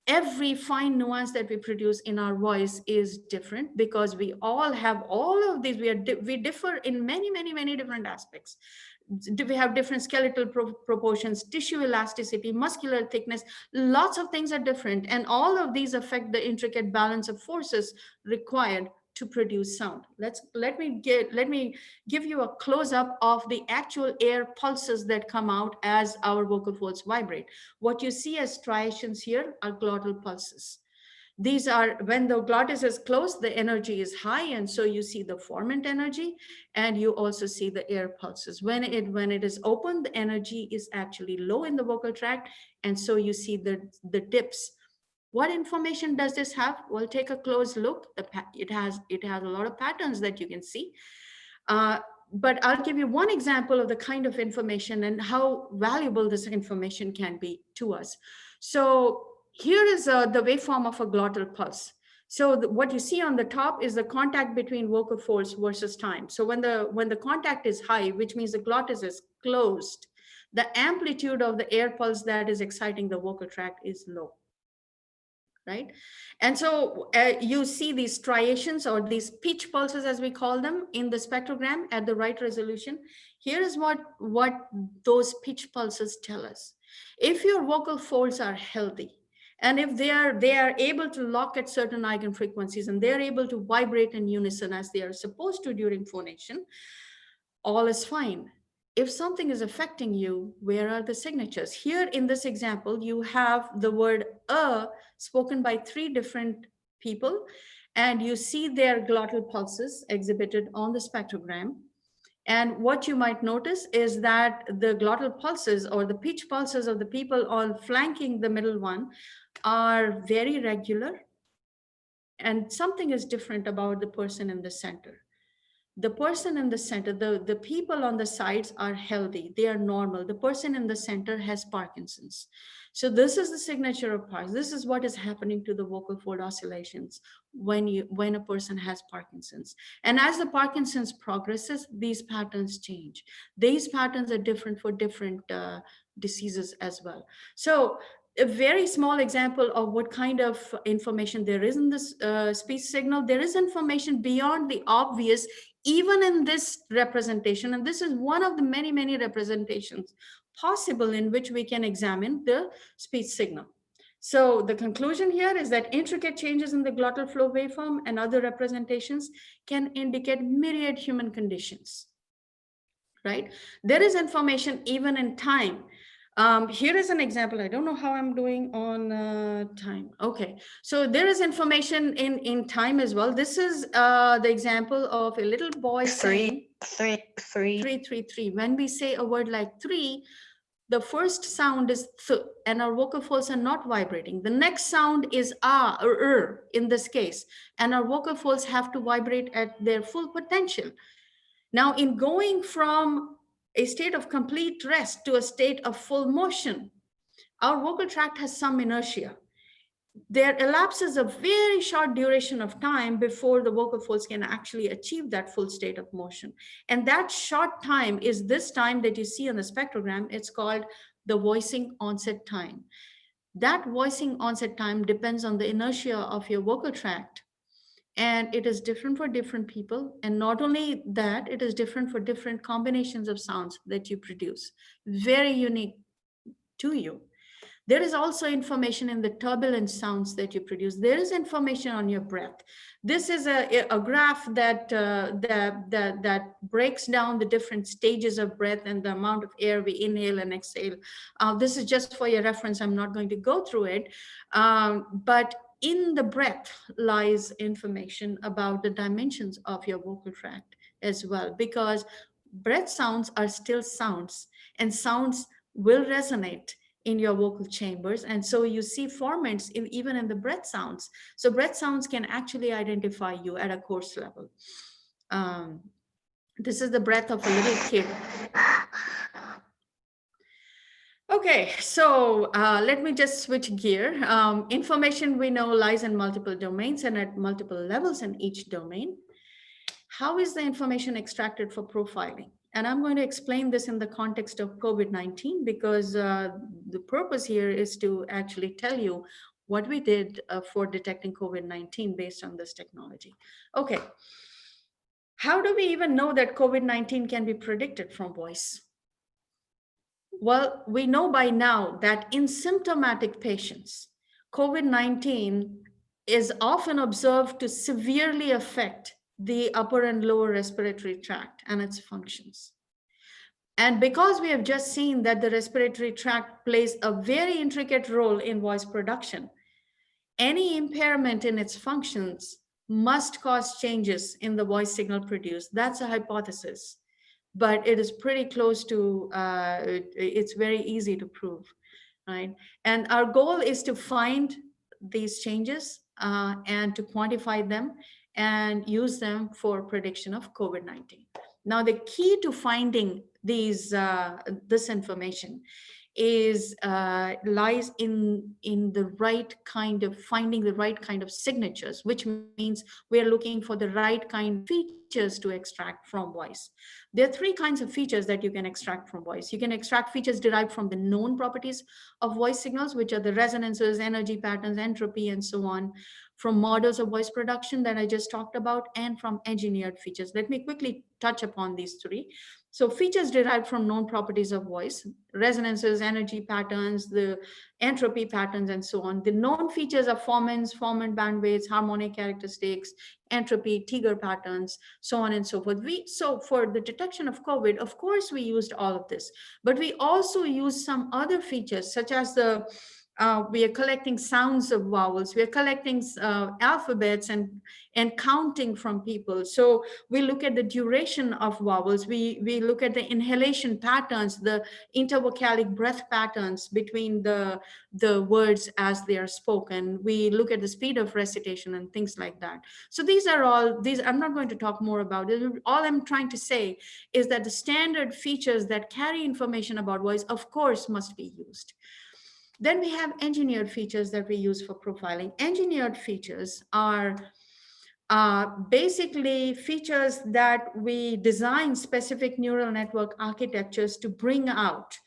Speaker 2: every fine nuance that we produce in our voice is different, because we all have all of these. We differ in many different aspects. We have different skeletal proportions, tissue elasticity, muscular thickness. Lots of things are different, and all of these affect the intricate balance of forces required to produce sound. Let me give you a close-up of the actual air pulses that come out as our vocal folds vibrate. What you see as striations here are glottal pulses. These are when the glottis is closed, the energy is high, and so you see the formant energy, and you also see the air pulses. When it is open, the energy is actually low in the vocal tract, and so you see the dips. What information does this have? Well, take a close look. It has a lot of patterns that you can see. But I'll give you one example of the kind of information and how valuable this information can be to us. So here is the waveform of a glottal pulse. So what you see on the top is the contact between vocal folds versus time. So when the contact is high, which means the glottis is closed, the amplitude of the air pulse that is exciting the vocal tract is low. Right? And so you see these striations, or these pitch pulses as we call them, in the spectrogram at the right resolution. Here is what those pitch pulses tell us. If your vocal folds are healthy, and if they are able to lock at certain eigenfrequencies, and they're able to vibrate in unison as they are supposed to during phonation, all is fine. If something is affecting you, where are the signatures? Here in this example, you have the word spoken by 3 different people, and you see their glottal pulses exhibited on the spectrogram. And what you might notice is that the glottal pulses, or the pitch pulses of the people on flanking the middle one, are very regular. And something is different about the person in the center. The person in the center, the people on the sides are healthy, they are normal. The person in the center has Parkinson's. So this is the signature of Parkinson's. This is what is happening to the vocal fold oscillations when a person has Parkinson's. And as the Parkinson's progresses, these patterns change. These patterns are different for different diseases as well. So a very small example of what kind of information there is in this speech signal. There is information beyond the obvious, even in this representation. And this is one of the many representations possible in which we can examine the speech signal. So the conclusion here is that intricate changes in the glottal flow waveform and other representations can indicate myriad human conditions, right? There is information even in time. Here is an example. I don't know how I'm doing on time. Okay, so there is information in time as well. This is the example of a little boy saying 3. When we say a word like 3, the first sound is th, and our vocal folds are not vibrating. The next sound is ah or in this case, and our vocal folds have to vibrate at their full potential. Now, in going from a state of complete rest to a state of full motion, our vocal tract has some inertia. there elapses a very short duration of time before the vocal folds can actually achieve that full state of motion. And that short time is this time that you see on the spectrogram. It's called the voicing onset time. That voicing onset time depends on the inertia of your vocal tract. And it is different for different people. And not only that, it is different for different combinations of sounds that you produce. Very unique to you. There is also information in the turbulent sounds that you produce. There is information on your breath. This is a graph that breaks down the different stages of breath and the amount of air we inhale and exhale. This is just for your reference. I'm not going to go through it. But in the breath lies information about the dimensions of your vocal tract as well, because breath sounds are still sounds, and sounds will resonate in your vocal chambers. And so you see formants even in the breath sounds. So breath sounds can actually identify you at a coarse level. This is the breath of a little kid. Okay, so let me just switch gear. Information we know lies in multiple domains and at multiple levels in each domain. How is the information extracted for profiling? And I'm going to explain this in the context of COVID-19, because the purpose here is to actually tell you what we did for detecting COVID-19 based on this technology. Okay, how do we even know that COVID-19 can be predicted from voice? Well, we know by now that in symptomatic patients, COVID-19 is often observed to severely affect the upper and lower respiratory tract and its functions. And because we have just seen that the respiratory tract plays a very intricate role in voice production, any impairment in its functions must cause changes in the voice signal produced. That's a hypothesis, but it is pretty close to, it's very easy to prove, right? And our goal is to find these changes and to quantify them and use them for prediction of COVID-19. Now, the key to finding these this information is lies in the right kind of finding the right kind of signatures, which means we are looking for the right kind of features to extract from voice. There are three kinds of features that you can extract from voice. You can extract features derived from the known properties of voice signals, which are the resonances, energy patterns, entropy, and so on, from models of voice production that I just talked about, and from engineered features. Let me quickly touch upon these three. So features derived from known properties of voice, resonances, energy patterns, the entropy patterns, and so on. The known features are formants, formant bandwidths, harmonic characteristics, entropy, Tiger patterns, so on and so forth. So for the detection of COVID, of course, we used all of this, but we also used some other features, such as the we are collecting sounds of vowels. We are collecting alphabets and counting from people. So we look at the duration of vowels. We look at the inhalation patterns, the intervocalic breath patterns between the words as they are spoken. We look at the speed of recitation and things like that. So these are all, I'm not going to talk more about it. All I'm trying to say is that the standard features that carry information about voice, of course, must be used. Then we have engineered features that we use for profiling. Engineered features are basically features that we design specific neural network architectures to bring out.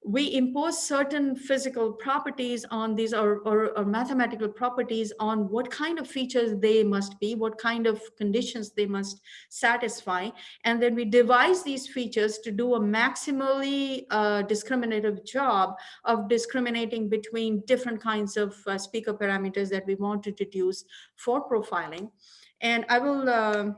Speaker 2: We impose certain physical properties on these or mathematical properties on what kind of features they must be, what kind of conditions they must satisfy. And then we devise these features to do a maximally discriminative job of discriminating between different kinds of speaker parameters that we want to deduce for profiling. And I will,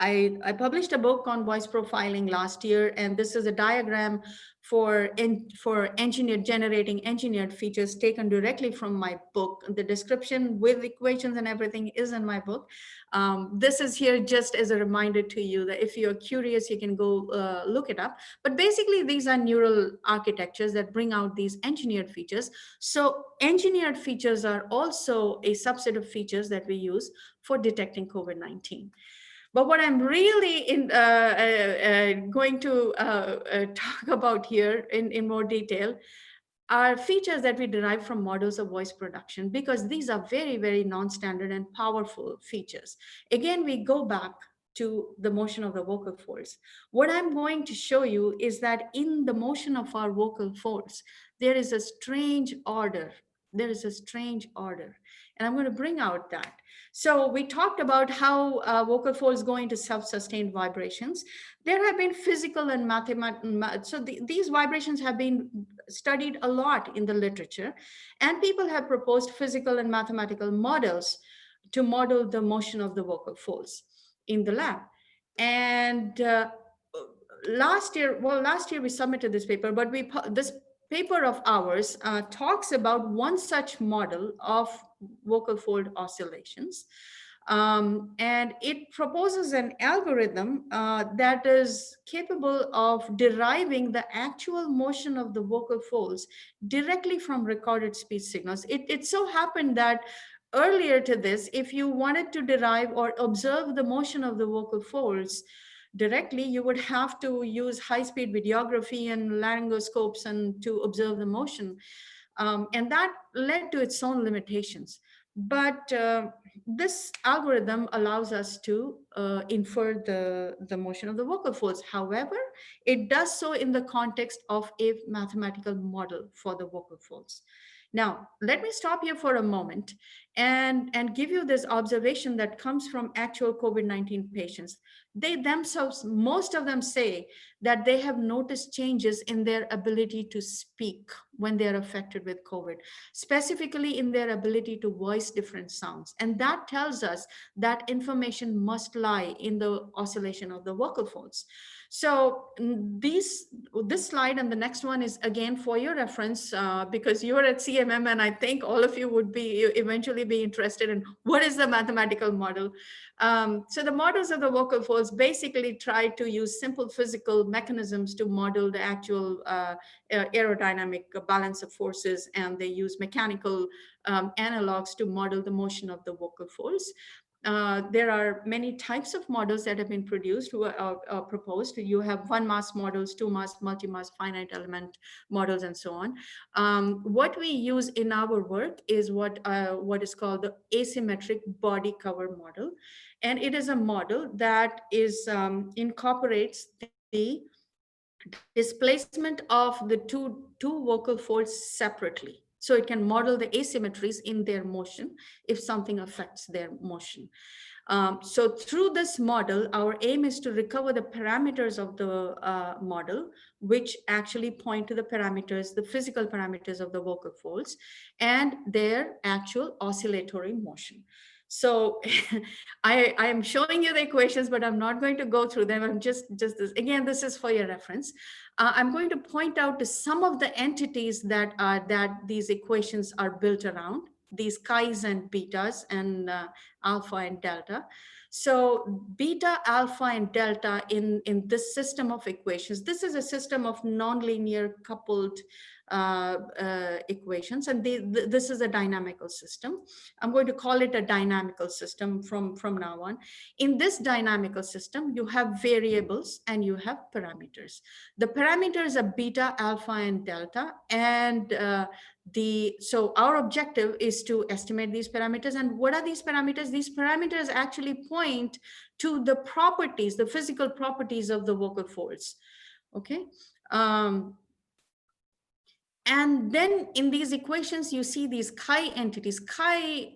Speaker 2: I published a book on voice profiling last year, and this is a diagram for generating engineered features taken directly from my book. The description with equations and everything is in my book. This is here just as a reminder to you that if you're curious, you can go look it up. But basically, these are neural architectures that bring out these engineered features. So engineered features are also a subset of features that we use for detecting COVID-19. But what I'm really going to talk about here in more detail are features that we derive from models of voice production, because these are very, very non-standard and powerful features. Again, we go back to the motion of the vocal folds. What I'm going to show you is that in the motion of our vocal folds, there is a strange order. There is a strange order. And I'm going to bring out that. So we talked about how vocal folds go into self-sustained vibrations. There have been physical and mathematical, so these vibrations have been studied a lot in the literature, and people have proposed physical and mathematical models to model the motion of the vocal folds in the lab. And last year we submitted this paper, but this paper of ours talks about one such model of vocal fold oscillations. And it proposes an algorithm that is capable of deriving the actual motion of the vocal folds directly from recorded speech signals. It so happened that earlier to this, if you wanted to derive or observe the motion of the vocal folds directly, you would have to use high-speed videography and laryngoscopes and to observe the motion. And that led to its own limitations. But this algorithm allows us to infer the motion of the vocal folds. However, it does so in the context of a mathematical model for the vocal folds. Now, let me stop here for a moment and give you this observation that comes from actual COVID-19 patients. They themselves, most of them say that they have noticed changes in their ability to speak when they're affected with COVID, specifically in their ability to voice different sounds. And that tells us that information must lie in the oscillation of the vocal folds. So this slide and the next one is again for your reference, because you're at CMM and I think all of you would eventually be interested in what is the mathematical model. So the models of the vocal folds basically try to use simple physical mechanisms to model the actual aerodynamic balance of forces, and they use mechanical analogs to model the motion of the vocal folds. There are many types of models that have been produced, proposed. You have one mass models, two mass, multi-mass, finite element models, and so on. What we use in our work is what is called the asymmetric body cover model. And it is a model that incorporates the displacement of the two vocal folds separately. So it can model the asymmetries in their motion if something affects their motion. So through this model, our aim is to recover the parameters of the model, which actually point to the parameters, the physical parameters of the vocal folds and their actual oscillatory motion. So I am showing you the equations, but I'm not going to go through them. I'm just this. Again, this is for your reference. I'm going to point out to some of the entities that these equations are built around, these chi's and betas and alpha and delta. So beta, alpha, and delta in this system of equations, this is a system of nonlinear coupled equations, and this is a dynamical system. I'm going to call it a dynamical system from now on. In this dynamical system, you have variables and you have parameters. The parameters are beta, alpha, and delta, and so our objective is to estimate these parameters. And what are these parameters? These parameters actually point to the properties, the physical properties of the vocal folds. Okay. And then in these equations, you see these chi entities. Chi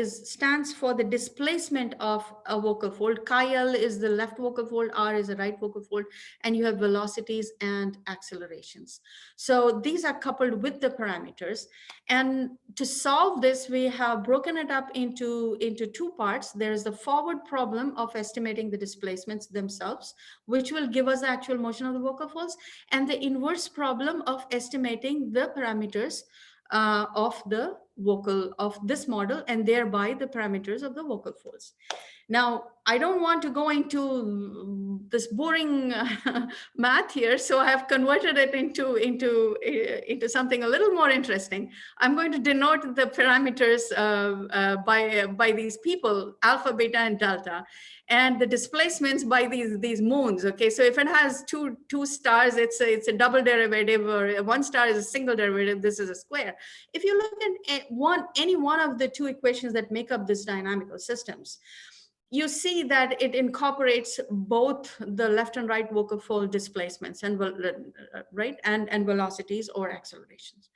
Speaker 2: stands for the displacement of a vocal fold. Chi L is the left vocal fold, R is the right vocal fold, and you have velocities and accelerations. So these are coupled with the parameters. And to solve this, we have broken it up into two parts. There is the forward problem of estimating the displacements themselves, which will give us the actual motion of the vocal folds, and the inverse problem of estimating the parameters of this model, and thereby the parameters of the vocal folds. Now, I don't want to go into this boring math here, so I have converted it into something a little more interesting. I'm going to denote the parameters by these people, alpha, beta, and delta, and the displacements by these moons. Okay, so if it has two stars, it's a double derivative, or one star is a single derivative. This is a square. If you look at any one of the two equations that make up this dynamical systems, you see that it incorporates both the left and right vocal fold displacements and and velocities or accelerations.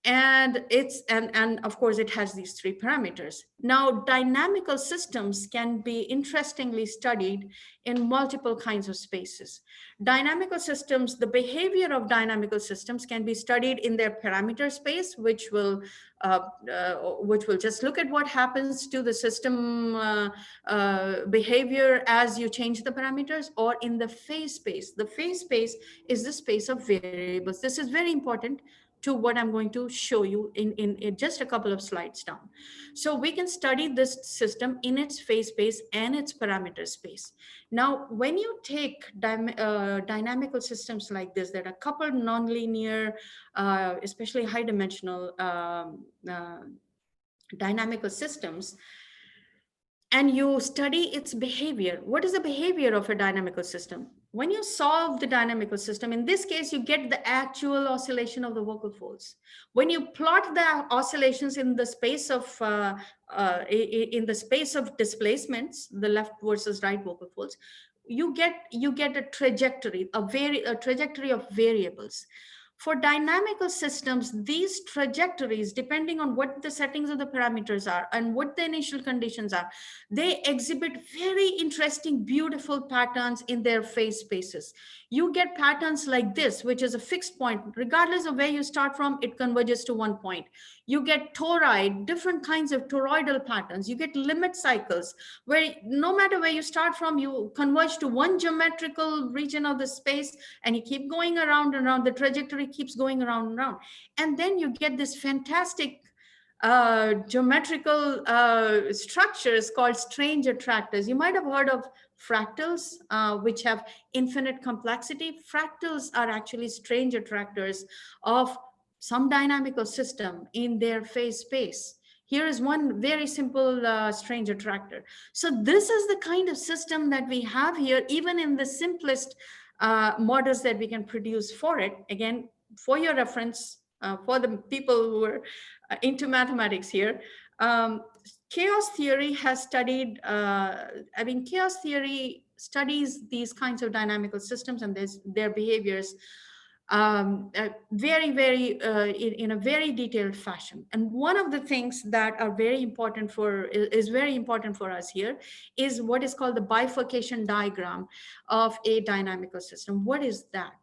Speaker 2: And and of course it has these three parameters. Now, dynamical systems can be interestingly studied in multiple kinds of spaces. Dynamical systems, the behavior of dynamical systems can be studied in their parameter space, which will just look at what happens to the system behavior as you change the parameters, or in the phase space. The phase space is the space of variables. This is very important to what I'm going to show you in just a couple of slides down. So we can study this system in its phase space and its parameter space. Now, when you take dynamical systems like this that are coupled nonlinear, especially high dimensional dynamical systems, and you study its behavior. What is the behavior of a dynamical system? When you solve the dynamical system, in this case, you get the actual oscillation of the vocal folds. When you plot the oscillations in the space of displacements, the left versus right vocal folds, you get a trajectory, a trajectory of variables. For dynamical systems, these trajectories, depending on what the settings of the parameters are and what the initial conditions are, they exhibit very interesting, beautiful patterns in their phase spaces. You get patterns like this, which is a fixed point. Regardless of where you start from, it converges to one point. You get toroid, different kinds of toroidal patterns. You get limit cycles, where no matter where you start from, you converge to one geometrical region of the space, and you keep going around and around. The trajectory keeps going around and around. And then you get this fantastic geometrical structures called strange attractors. You might have heard of fractals, which have infinite complexity. Fractals are actually strange attractors of some dynamical system in their phase space. Here is one very simple strange attractor. So this is the kind of system that we have here, even in the simplest models that we can produce for it. Again, for your reference, for the people who are into mathematics here, chaos theory has studied, chaos theory studies these kinds of dynamical systems and their behaviors very, very in a very detailed fashion. And one of the things that are very important is very important for us here is what is called the bifurcation diagram of a dynamical system. What is that?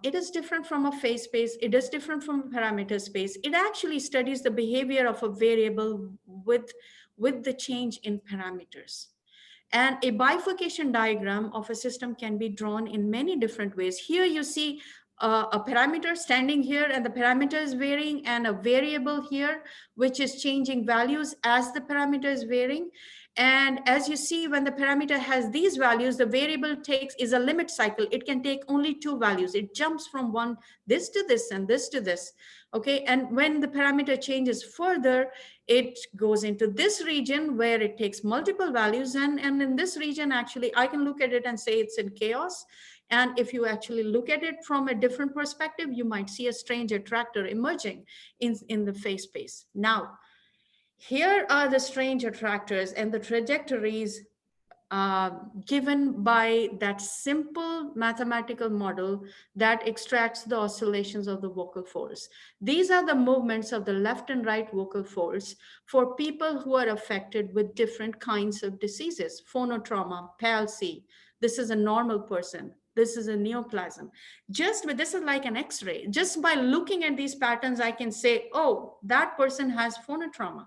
Speaker 2: It is different from a phase space. It is different from a parameter space. It actually studies the behavior of a variable with the change in parameters. And a bifurcation diagram of a system can be drawn in many different ways. Here you see a parameter standing here, and the parameter is varying, and a variable here, which is changing values as the parameter is varying. And as you see, when the parameter has these values, the variable is a limit cycle. It can take only two values. It jumps from this to this and this to this. Okay, and when the parameter changes further, it goes into this region where it takes multiple values. And in this region, actually, I can look at it and say it's in chaos. And if you actually look at it from a different perspective, you might see a strange attractor emerging in the phase space. Now, here are the strange attractors and the trajectories given by that simple mathematical model that extracts the oscillations of the vocal folds. These are the movements of the left and right vocal folds for people who are affected with different kinds of diseases, phonotrauma, palsy. This is a normal person. This is a neoplasm. This is like an X-ray. Just by looking at these patterns, I can say, oh, that person has phonotrauma.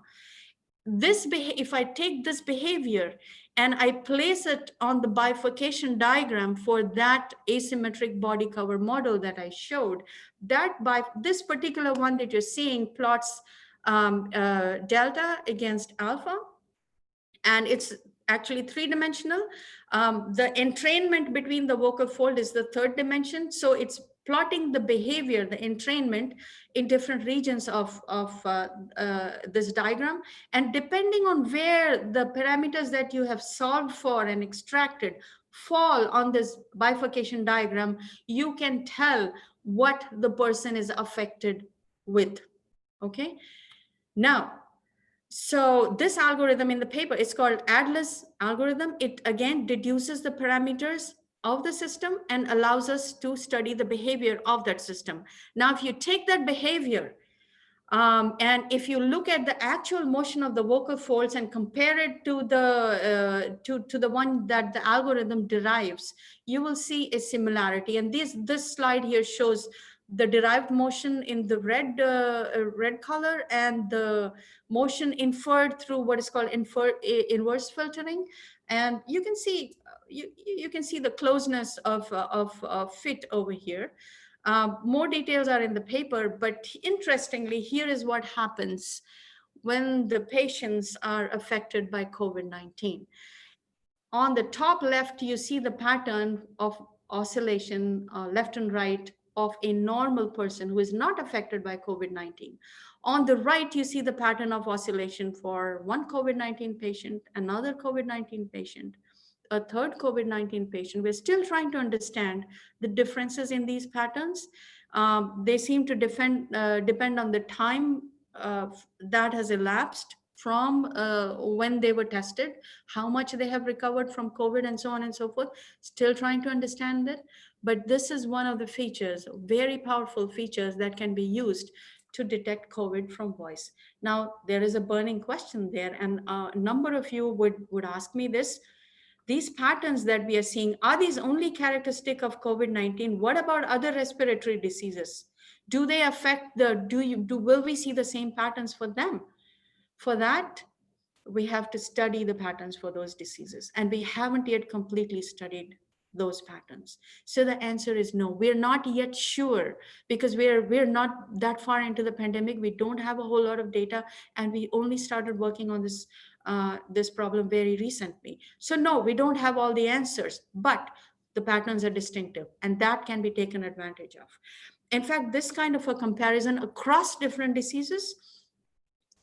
Speaker 2: If I take this behavior and I place it on the bifurcation diagram for that asymmetric body cover model that I showed, this particular one that you're seeing plots delta against alpha, and it's actually three-dimensional. The entrainment between the vocal fold is the third dimension. So it's plotting the behavior, the entrainment in different regions of this diagram. And depending on where the parameters that you have solved for and extracted fall on this bifurcation diagram, you can tell what the person is affected with, okay? Now, so this algorithm in the paper is called ADLIS algorithm. It again deduces the parameters of the system and allows us to study the behavior of that system. Now, if you take that behavior and if you look at the actual motion of the vocal folds and compare it to the one that the algorithm derives, you will see a similarity. And this slide here shows the derived motion in the red color and the motion inferred through what is called inverse filtering. And you can see you can see the closeness of fit over here. More details are in the paper, but interestingly, here is what happens when the patients are affected by COVID-19. On the top left, you see the pattern of oscillation left and right of a normal person who is not affected by COVID-19. On the right, you see the pattern of oscillation for one COVID-19 patient, another COVID-19 patient, a third COVID-19 patient. We're still trying to understand the differences in these patterns. They seem to depend on the time that has elapsed from when they were tested, how much they have recovered from COVID, and so on and so forth. Still trying to understand it. But this is one of the features, very powerful features that can be used to detect COVID from voice. Now, there is a burning question there, and a number of you would ask me this. These patterns that we are seeing, are these only characteristic of COVID-19? What about other respiratory diseases? Do they affect will we see the same patterns for them? For that, we have to study the patterns for those diseases, and we haven't yet completely studied those patterns. So the answer is no. We're not yet sure because we're not that far into the pandemic. We don't have a whole lot of data, and we only started working on this problem very recently. So no, we don't have all the answers, but the patterns are distinctive, and that can be taken advantage of. In fact, this kind of a comparison across different diseases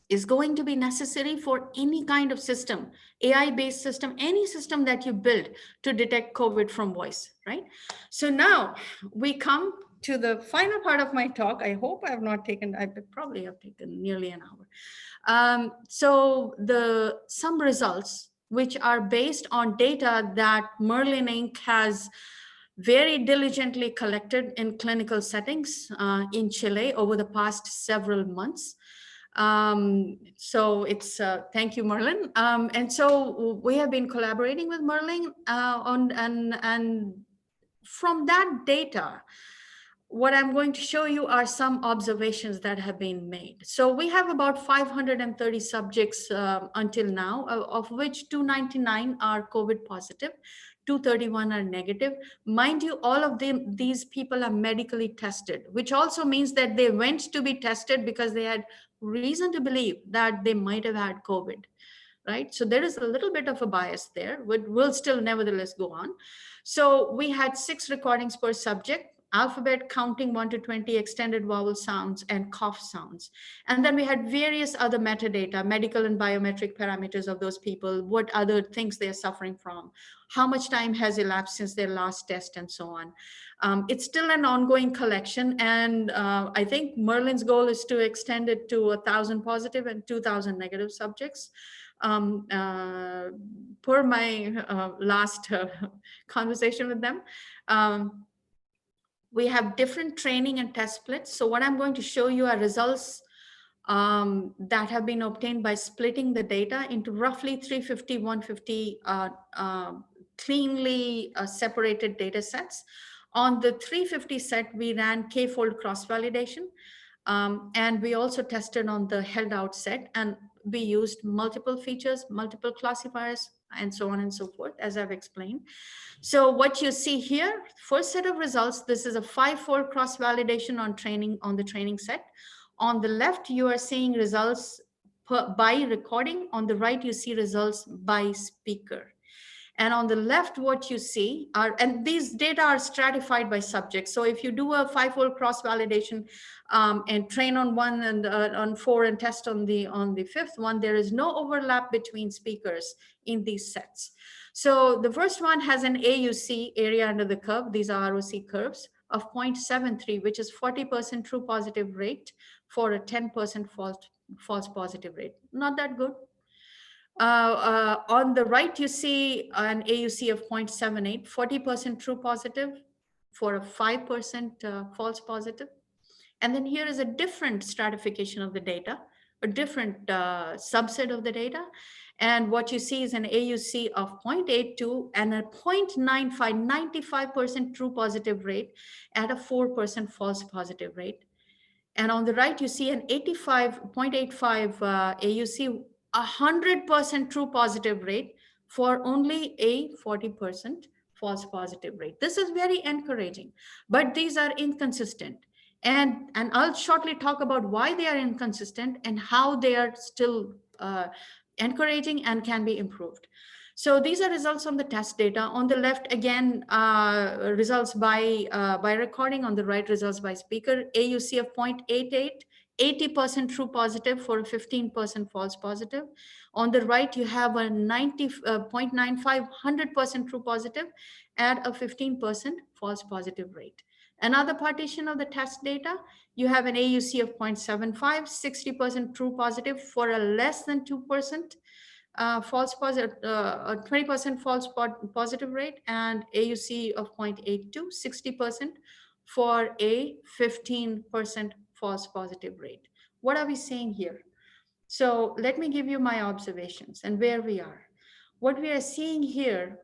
Speaker 2: is going to be necessary for any kind of system, AI-based system, any system that you build to detect COVID from voice, right? So now we come to the final part of my talk. I hope I have not taken, I probably have taken nearly an hour. So some results, which are based on data that Merlin Inc. has very diligently collected in clinical settings in Chile over the past several months. So it's, thank you, Merlin. And so we have been collaborating with Merlin and from that data, what I'm going to show you are some observations that have been made. So we have about 530 subjects until now, of which 299 are COVID positive, 231 are negative. Mind you, all of these people are medically tested, which also means that they went to be tested because they had reason to believe that they might have had COVID, right? So there is a little bit of a bias there, but we'll still nevertheless go on. So we had 6 recordings per subject, alphabet counting 1 to 20, extended vowel sounds, and cough sounds. And then we had various other metadata, medical and biometric parameters of those people, what other things they're suffering from, how much time has elapsed since their last test, and so on. It's still an ongoing collection, and I think Merlin's goal is to extend it to 1,000 positive and 2,000 negative subjects. Per my last conversation with them, we have different training and test splits. So what I'm going to show you are results that have been obtained by splitting the data into roughly 350, 150 cleanly separated data sets. On the 350 set, we ran k-fold cross-validation, and we also tested on the held out set, and we used multiple features, multiple classifiers, and so on and so forth, as I've explained. So what you see here, first set of results, this is a 5-fold cross-validation on the training set. On the left, you are seeing results by recording. On the right, you see results by speaker. And on the left, what you see are, and these data are stratified by subject. So if you do a 5-fold cross-validation and train on 1 and on 4 and test on the 5th one, there is no overlap between speakers in these sets. So the first one has an AUC, area under the curve. These are ROC curves of 0.73, which is 40% true positive rate for a 10% false positive rate. Not that good. On the right, you see an AUC of 0.78, 40% true positive for a 5% false positive. And then here is a different stratification of the data, a different subset of the data. And what you see is an AUC of 0.82 and a 0.95, 95% true positive rate at a 4% false positive rate. And on the right, you see an 0.85 AUC, 100% true positive rate for only a 40% false positive rate. This is very encouraging, but these are inconsistent. And I'll shortly talk about why they are inconsistent and how they are still encouraging and can be improved. So these are results on the test data. On the left, again, results by recording. On the right, results by speaker. AUC of 0.88, 80% true positive for a 15% false positive. On the right, you have a 0.95, 100% true positive at a 15% false positive rate. Another partition of the test data, you have an AUC of 0.75, 60% true positive for a less than 2% false positive, 20% false positive rate, and AUC of 0.82, 60% for a 15% false positive rate. What are we saying here? So let me give you my observations and where we are. What we are seeing here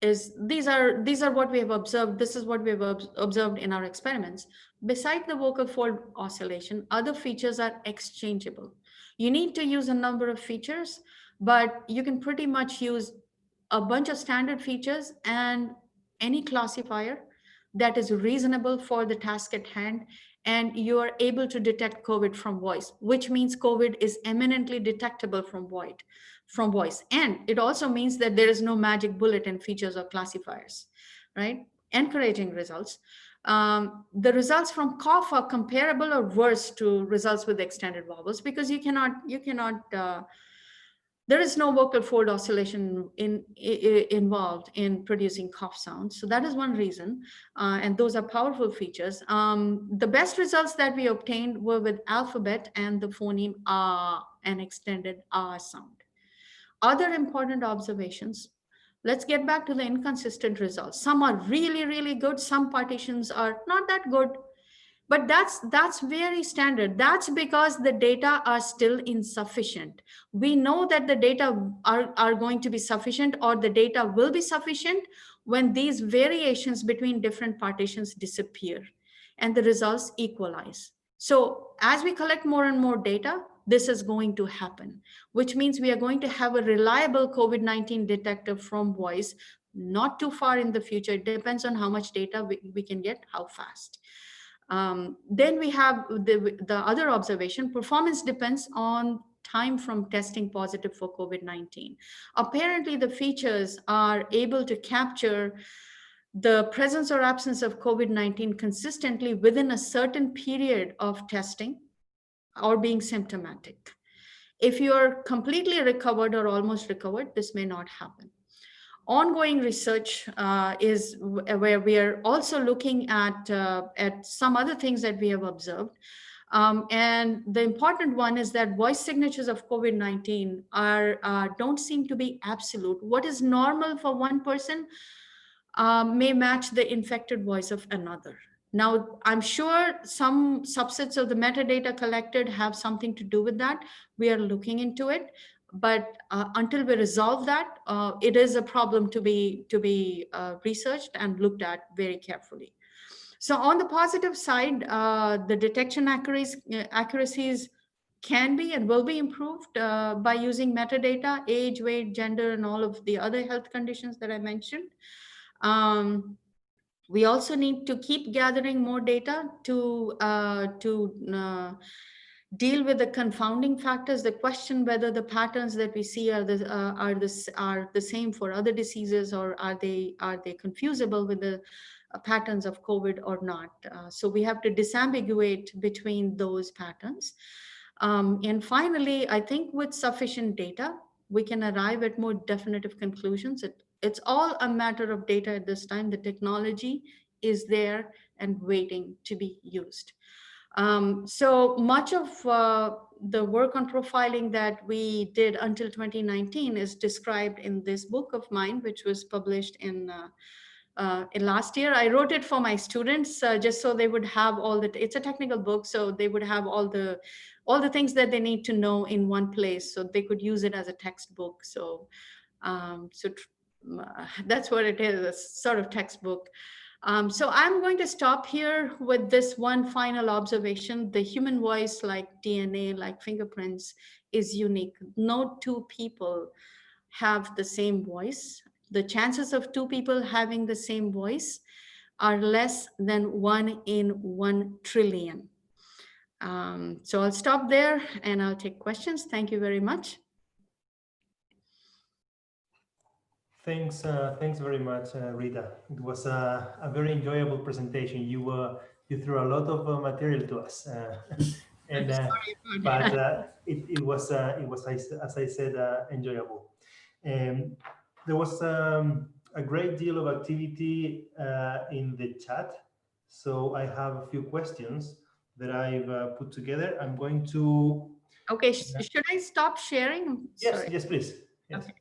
Speaker 2: is these are what we have observed. This is what we have observed in our experiments. Besides the vocal fold oscillation, other features are exchangeable. You need to use a number of features, but you can pretty much use a bunch of standard features and any classifier that is reasonable for the task at hand, and you are able to detect COVID from voice, which means COVID is eminently detectable from voice. And it also means that there is no magic bullet in features or classifiers, right? Encouraging results. The results from cough are comparable or worse to results with extended vowels, because there is no vocal fold oscillation involved in producing cough sounds. So that is one reason, and those are powerful features. The best results that we obtained were with alphabet and the phoneme ah, an extended ah sound. Other important observations. Let's get back to the inconsistent results. Some are really, really good. Some partitions are not that good. But that's very standard. That's because the data are still insufficient. We know that the data are going to be sufficient, or the data will be sufficient when these variations between different partitions disappear and the results equalize. So as we collect more and more data, this is going to happen, which means we are going to have a reliable COVID-19 detector from voice not too far in the future. It depends on how much data we can get, how fast. Then we have the other observation. Performance depends on time from testing positive for COVID-19. Apparently, the features are able to capture the presence or absence of COVID-19 consistently within a certain period of testing or being symptomatic. If you're completely recovered or almost recovered, this may not happen. Ongoing research is where we are also looking at some other things that we have observed. And the important one is that voice signatures of COVID-19 don't seem to be absolute. What is normal for one person may match the infected voice of another. Now, I'm sure some subsets of the metadata collected have something to do with that. We are looking into it. But until we resolve that, it is a problem to be researched and looked at very carefully. So on the positive side, the detection accuracies can be and will be improved by using metadata, age, weight, gender, and all of the other health conditions that I mentioned. We also need to keep gathering more data to deal with the confounding factors, the question whether the patterns that we see are the same for other diseases, or are they confusable with the patterns of COVID or not. So we have to disambiguate between those patterns. And finally, I think with sufficient data, we can arrive at more definitive conclusions. It's all a matter of data at this time. The technology is there and waiting to be used. So much of the work on profiling that we did until 2019 is described in this book of mine, which was published in last year. I wrote it for my students just so they would have it's a technical book, so they would have all the things that they need to know in one place, so they could use it as a textbook. So that's what it is, a sort of textbook. So I'm going to stop here with this one final observation. The human voice, like DNA, like fingerprints, is unique. No two people have the same voice. The chances of two people having the same voice are less than 1 in 1 trillion. So I'll stop there and I'll take questions. Thank you very much.
Speaker 4: Thanks very much, Rita. It was a very enjoyable presentation. You threw a lot of material to us, and but it was as I said, enjoyable. There was a great deal of activity in the chat, so I have a few questions that I've put together. I'm going to.
Speaker 2: Okay, should I stop sharing?
Speaker 4: Yes,
Speaker 2: Sorry.
Speaker 4: yes, please. Yes.
Speaker 2: Okay.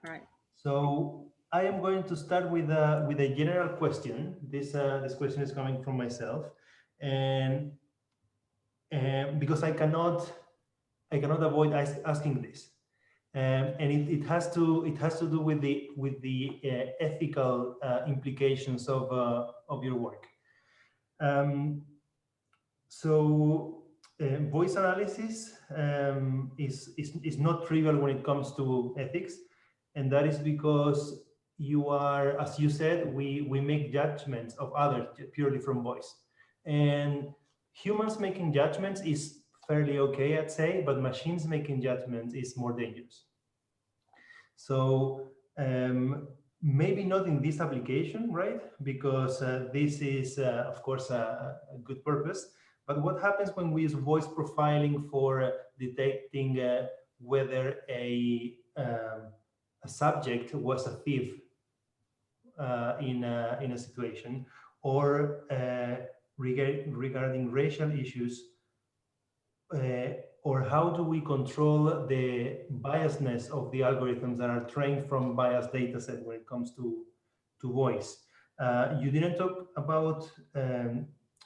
Speaker 2: All right.
Speaker 4: So I am going to start with a general question. This question is coming from myself, and because I cannot avoid asking this, and it has to do with the ethical implications of your work. Voice analysis is not trivial when it comes to ethics. And that is because you are, as you said, we make judgments of others purely from voice. And humans making judgments is fairly okay, I'd say, but machines making judgments is more dangerous. So maybe not in this application, right? Because this is, of course, a good purpose. But what happens when we use voice profiling for detecting whether a subject was a thief in a situation, or regarding racial issues, or how do we control the biasness of the algorithms that are trained from biased data set when it comes to voice? You didn't talk about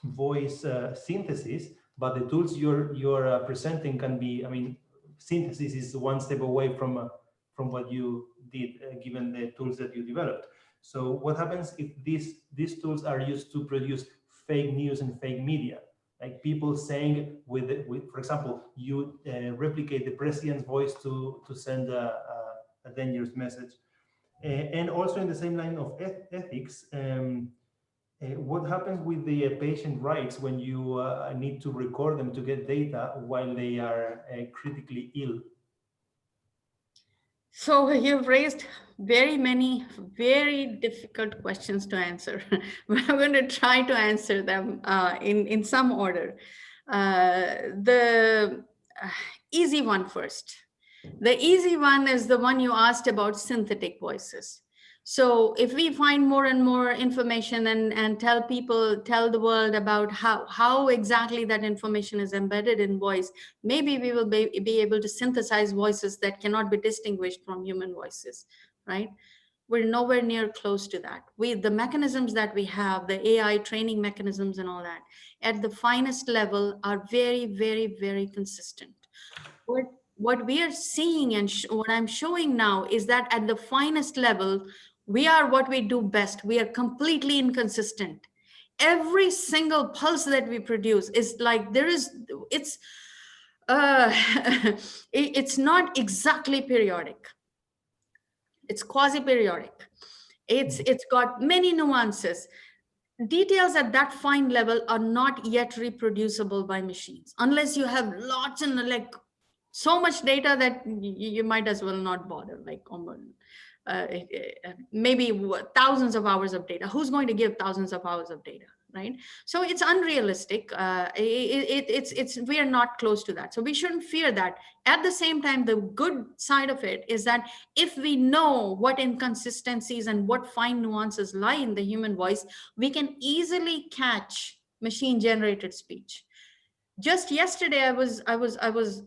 Speaker 4: voice synthesis, but the tools you're presenting can be, I mean, synthesis is one step away from what you did, given the tools that you developed. So what happens if these tools are used to produce fake news and fake media? Like people saying, for example, you replicate the president's voice to send a dangerous message. And also in the same line of ethics, what happens with the patient rights when you need to record them to get data while they are critically ill?
Speaker 2: So you've raised very many very difficult questions to answer, but I'm going to try to answer them in some order. The easy one first. The easy one is the one you asked about synthetic voices. So if we find more and more information and tell the world about how exactly that information is embedded in voice, maybe we will be able to synthesize voices that cannot be distinguished from human voices, right? We're nowhere near close to that. The mechanisms that we have, the AI training mechanisms and all that, at the finest level are very, very, very consistent. What we are seeing and what I'm showing now is that at the finest level, we are what we do best. We are completely inconsistent. Every single pulse that we produce is like it's not exactly periodic. It's quasi-periodic. It's got many nuances. details at that fine level are not yet reproducible by machines, unless you have lots and like so much data that you might as well not bother, like maybe thousands of hours of data. Who's going to give thousands of hours of data, right? So it's unrealistic. We are not close to that. So we shouldn't fear that. At the same time, the good side of it is that if we know what inconsistencies and what fine nuances lie in the human voice, we can easily catch machine-generated speech. Just yesterday, I was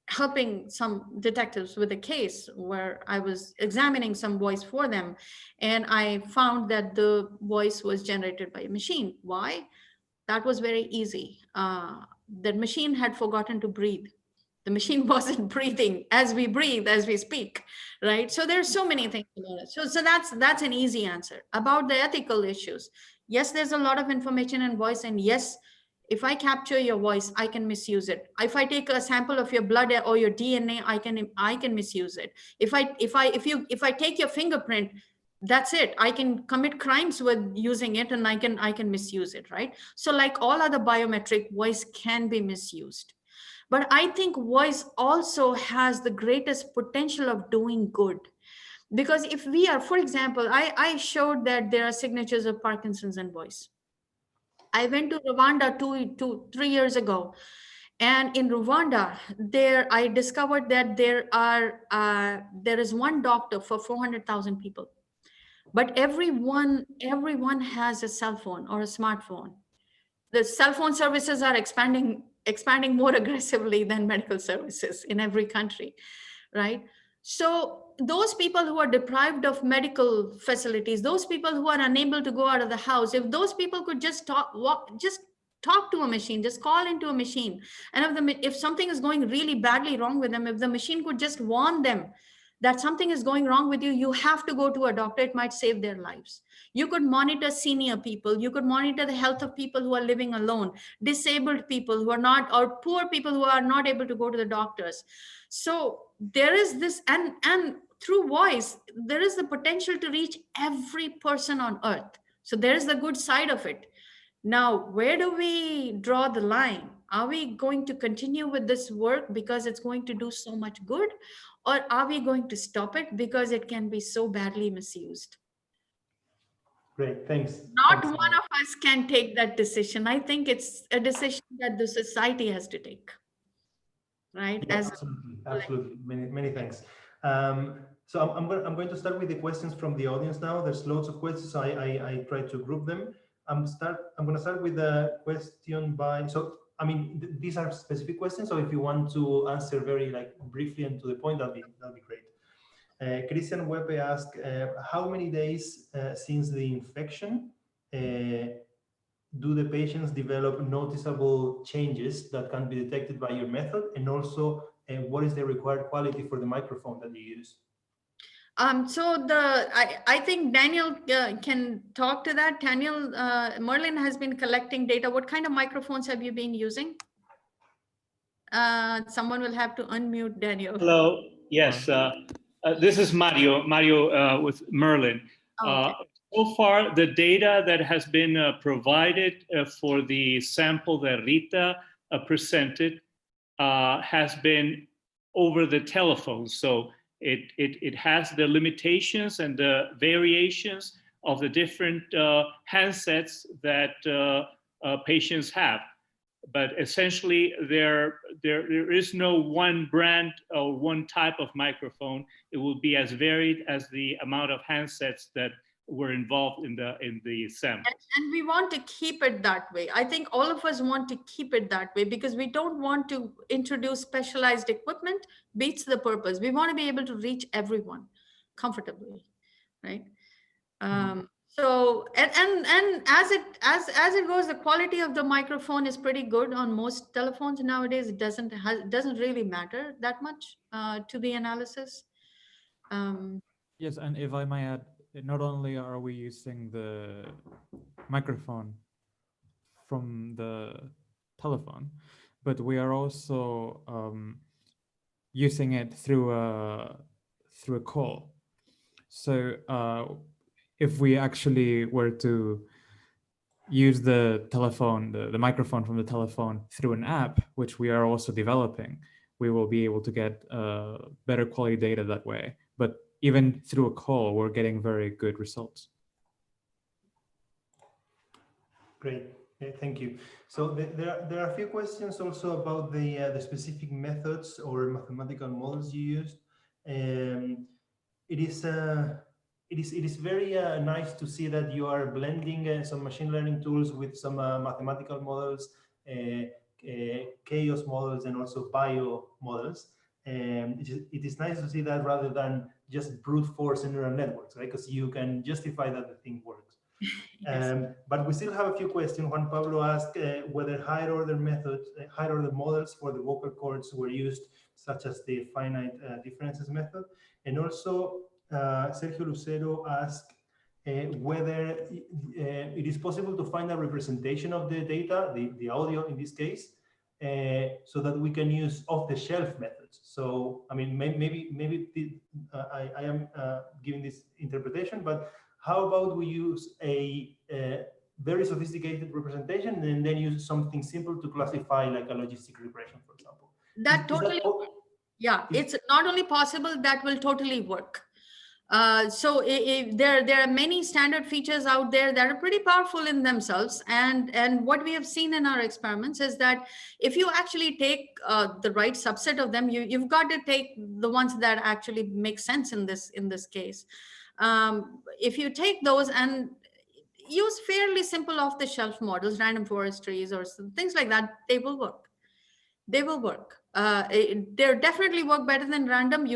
Speaker 2: helping some detectives with a case where I was examining some voice for them, and I found that the voice was generated by a machine. Why? That was very easy. The machine had forgotten to breathe. The machine wasn't breathing as we breathe, as we speak, right? So there's so many things about it. So that's an easy answer. About the ethical issues, yes, there's a lot of information in voice, and yes, if I capture your voice, I can misuse it. If I take a sample of your blood or your DNA, I can misuse it. If I take your fingerprint, that's it. I can commit crimes with using it, and I can misuse it, right? So like all other biometric, voice can be misused. But I think voice also has the greatest potential of doing good. Because if we are, for example, I showed that there are signatures of Parkinson's in voice. I went to Rwanda 3 years ago, and in Rwanda, I discovered that there is one doctor for 400,000 people, but everyone has a cell phone or a smartphone. The cell phone services are expanding more aggressively than medical services in every country, right? So those people who are deprived of medical facilities, those people who are unable to go out of the house, if those people could just talk to a machine, just call into a machine, and if something is going really badly wrong with them, if the machine could just warn them that something is going wrong with you, you have to go to a doctor, it might save their lives. You could monitor senior people, you could monitor the health of people who are living alone, disabled people who are not, or poor people who are not able to go to the doctors. So there is this, and through voice, there is the potential to reach every person on earth. So there is the good side of it. Now, where do we draw the line? Are we going to continue with this work because it's going to do so much good? Or are we going to stop it because it can be so badly misused?
Speaker 4: Great, thanks.
Speaker 2: Not
Speaker 4: Thanks.
Speaker 2: one of us can take that decision. I think it's a decision that the society has to take. Right?
Speaker 4: Yeah, absolutely. Many thanks. So I'm going to start with the questions from the audience now. There's loads of questions. So I try to group them. I'm going to start with a question by. So I mean, these are specific questions. So if you want to answer very briefly and to the point, that'll be great. Christian Wepe asked, how many days since the infection do the patients develop noticeable changes that can be detected by your method? And also, what is the required quality for the microphone that you use?
Speaker 2: So I think Daniel can talk to that. Daniel, Merlin has been collecting data. What kind of microphones have you been using? Someone will have to unmute Daniel.
Speaker 3: Hello. Yes. This is Mario with Merlin. Okay. So far, the data that has been provided for the sample that Rita presented has been over the telephone. So it has the limitations and the variations of the different handsets that patients have. But essentially, there is no one brand or one type of microphone. It will be as varied as the amount of handsets that were involved in the sample.
Speaker 2: And we want to keep it that way. I think all of us want to keep it that way because we don't want to introduce specialized equipment. Beats the purpose. We want to be able to reach everyone comfortably, right? So and as it goes, the quality of the microphone is pretty good on most telephones nowadays. It doesn't really matter that much to the analysis.
Speaker 12: Yes, and if I may add, not only are we using the microphone from the telephone, but we are also using it through a call. So if we actually were to use the telephone, the microphone from the telephone through an app, which we are also developing, we will be able to get better quality data that way. But even through a call, we're getting very good results.
Speaker 4: Great. Thank you. So there are a few questions also about the specific methods or mathematical models you used. It is very nice to see that you are blending some machine learning tools with some mathematical models, chaos models, and also bio models. It is nice to see that rather than just brute force neural networks, right? Because you can justify that the thing works. Yes. But we still have a few questions. Juan Pablo asked whether higher order models for the vocal cords were used, such as the finite differences method. And also Sergio Lucero asked whether it is possible to find a representation of the data, the audio in this case, so that we can use off-the-shelf methods. So, I mean, maybe I am giving this interpretation, but how about we use a very sophisticated representation and then use something simple to classify, like a logistic regression, for example?
Speaker 2: Yeah, it's not only possible, that will totally work. So there are many standard features out there that are pretty powerful in themselves. And what we have seen in our experiments is that if you actually take the right subset of them, you've got to take the ones that actually make sense in this case. If you take those and use fairly simple off-the-shelf models, random forest trees or things like that, they will work. They will work. They definitely work better than random.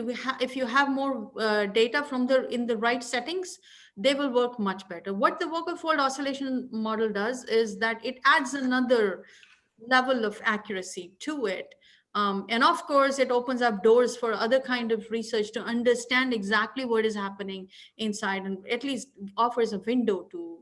Speaker 2: If you have more data in the right settings, they will work much better. What the vocal fold oscillation model does is that it adds another level of accuracy to it. And of course, it opens up doors for other kind of research to understand exactly what is happening inside, and at least offers a window to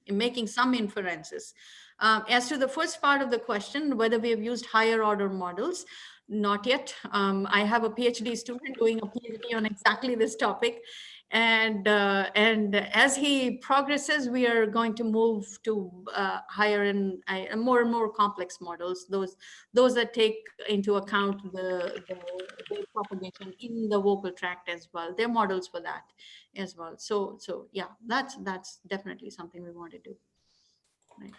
Speaker 2: making some inferences. As to the first part of the question, whether we have used higher order models, not yet. I have a PhD student doing a PhD on exactly this topic. And as he progresses, we are going to move to higher and more complex models, those that take into account the propagation in the vocal tract as well. There are models for that as well. So yeah, that's definitely something we want to do. Right.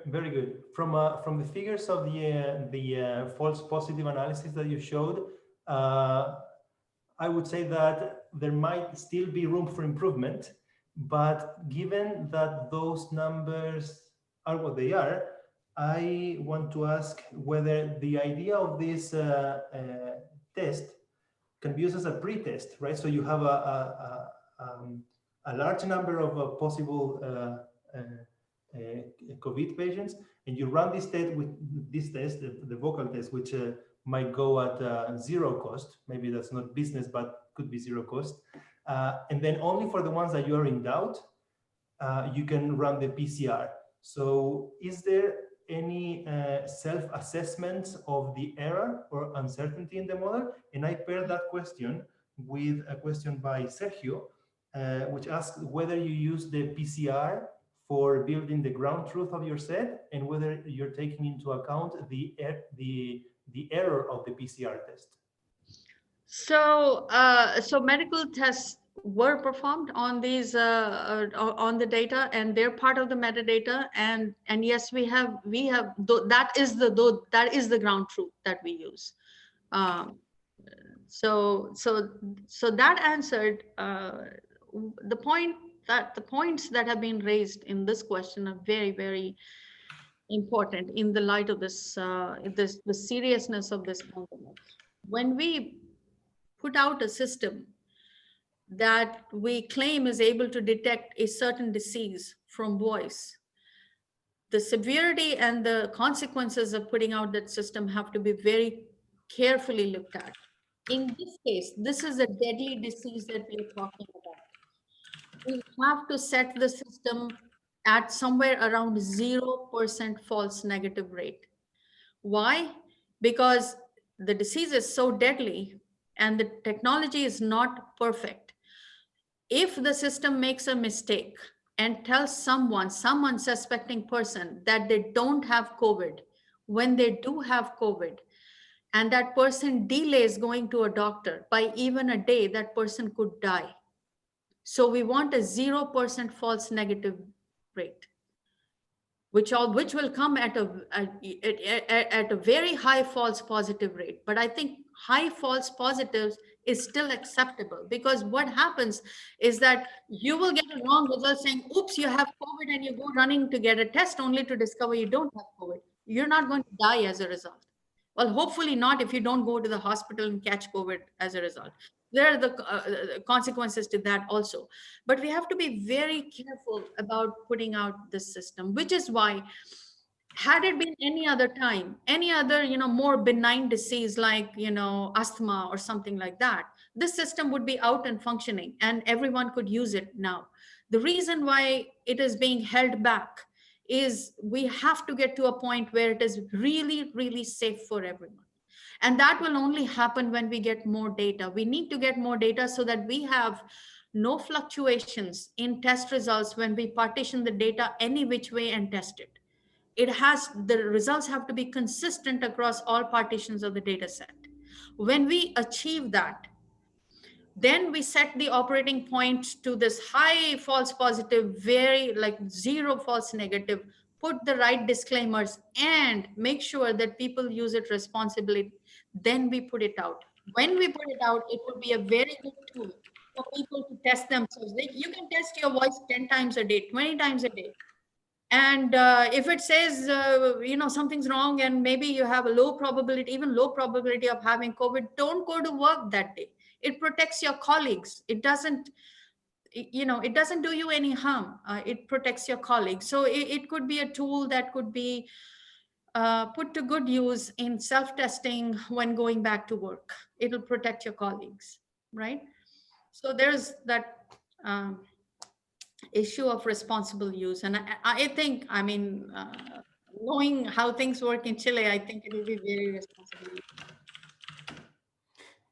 Speaker 4: Very good. From the figures of the false positive analysis that you showed, I would say that there might still be room for improvement, but given that those numbers are what they are, I want to ask whether the idea of this test can be used as a pre-test, right? So you have a large number of possible COVID patients, and you run this test with the vocal test, which might go at zero cost. Maybe that's not business, but could be zero cost. And then only for the ones that you are in doubt, you can run the PCR. So is there any self-assessment of the error or uncertainty in the model? And I paired that question with a question by Sergio, which asks whether you use the PCR for building the ground truth of your set, and whether you're taking into account the error of the PCR test.
Speaker 2: So medical tests were performed on these on the data, and they're part of the metadata. And yes, we have that is the ground truth that we use. So that answered the point. That the points that have been raised in this question are very, very important in the light of this, the seriousness of this pandemic. When we put out a system that we claim is able to detect a certain disease from voice, the severity and the consequences of putting out that system have to be very carefully looked at. In this case, this is a deadly disease that we're talking about. We have to set the system at somewhere around 0% false negative rate. Why? Because the disease is so deadly and the technology is not perfect. If the system makes a mistake, and tell someone suspecting person that they don't have COVID when they do have COVID, and that person delays going to a doctor by even a day, that person could die. So we want a 0% false negative rate, which will come at a very high false positive rate. But I think high false positives is still acceptable, because what happens is that you will get a wrong result saying, oops, you have COVID, and you go running to get a test only to discover you don't have COVID. You're not going to die as a result. Well, hopefully not, if you don't go to the hospital and catch COVID as a result. There are the consequences to that also. But we have to be very careful about putting out this system, which is why, had it been any other time, any other, more benign disease like, asthma or something like that, this system would be out and functioning and everyone could use it now. The reason why it is being held back is we have to get to a point where it is really, really safe for everyone. And that will only happen when we get more data. We need to get more data so that we have no fluctuations in test results when we partition the data any which way and test it. The results have to be consistent across all partitions of the data set. When we achieve that, then we set the operating point to this high false positive, very like 0 false negative, put the right disclaimers and make sure that people use it responsibly. Then we put it out. When we put it out, it would be a very good tool for people to test themselves. You can test your voice 10 times a day, 20 times a day. And if it says, something's wrong and maybe you have a low probability of having COVID, don't go to work that day. It protects your colleagues. It doesn't do you any harm. It protects your colleagues. So it could be a tool that could be put to good use in self-testing when going back to work. It'll protect your colleagues, right? So there's that issue of responsible use. And I think, knowing how things work in Chile, I think it will be very responsible.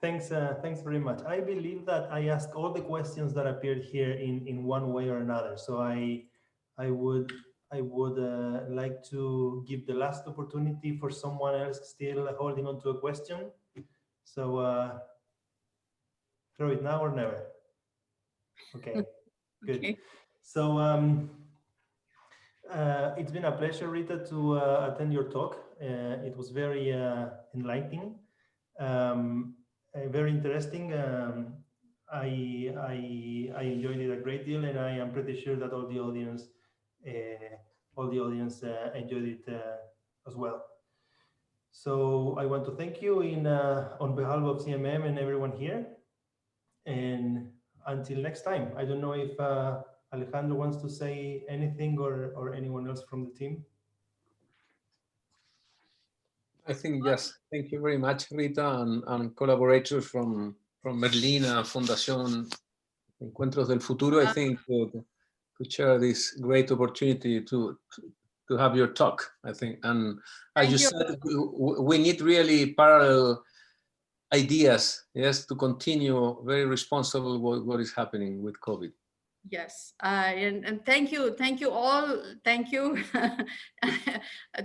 Speaker 4: Thanks very much. I believe that I asked all the questions that appeared here in one way or another. So I would like to give the last opportunity for someone else still holding on to a question. So throw it now or never. Okay, good. Okay. So it's been a pleasure, Rita, to attend your talk. It was very enlightening. Very interesting. I enjoyed it a great deal, and I am pretty sure that all the audience enjoyed it as well. So I want to thank you on behalf of CMM and everyone here. And until next time, I don't know if Alejandro wants to say anything or anyone else from the team.
Speaker 5: I think yes. Thank you very much, Rita, and collaborators from Merlina Fundación Encuentros del Futuro. I think to share this great opportunity to have your talk. I think, and as you said, we need really parallel ideas, yes, to continue very responsible what is happening with COVID.
Speaker 2: Yes, and thank you all. Thank you.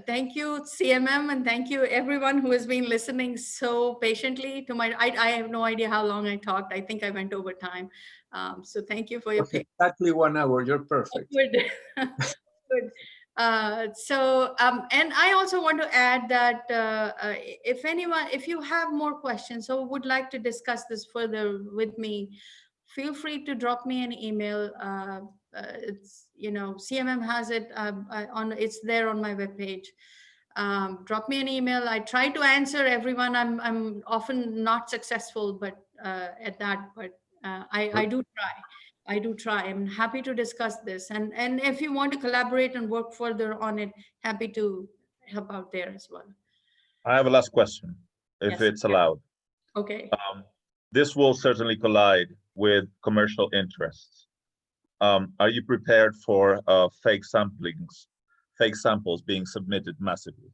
Speaker 2: Thank you, CMM, and thank you everyone who has been listening so patiently to my, I have no idea how long I talked. I think I went over time. So thank you for your patience.
Speaker 5: Exactly 1 hour, you're perfect.
Speaker 2: Good. Good. And I also want to add that if you have more questions or would like to discuss this further with me, feel free to drop me an email. It's, CMM has it it's there on my webpage. Drop me an email. I try to answer everyone. I'm often not successful, but at that, but I do try. I do try. I'm happy to discuss this. And if you want to collaborate and work further on it, happy to help out there as well.
Speaker 6: I have a last question, if it's allowed.
Speaker 2: Okay.
Speaker 6: This will certainly collide with commercial interests. Are you prepared for fake samples being submitted massively?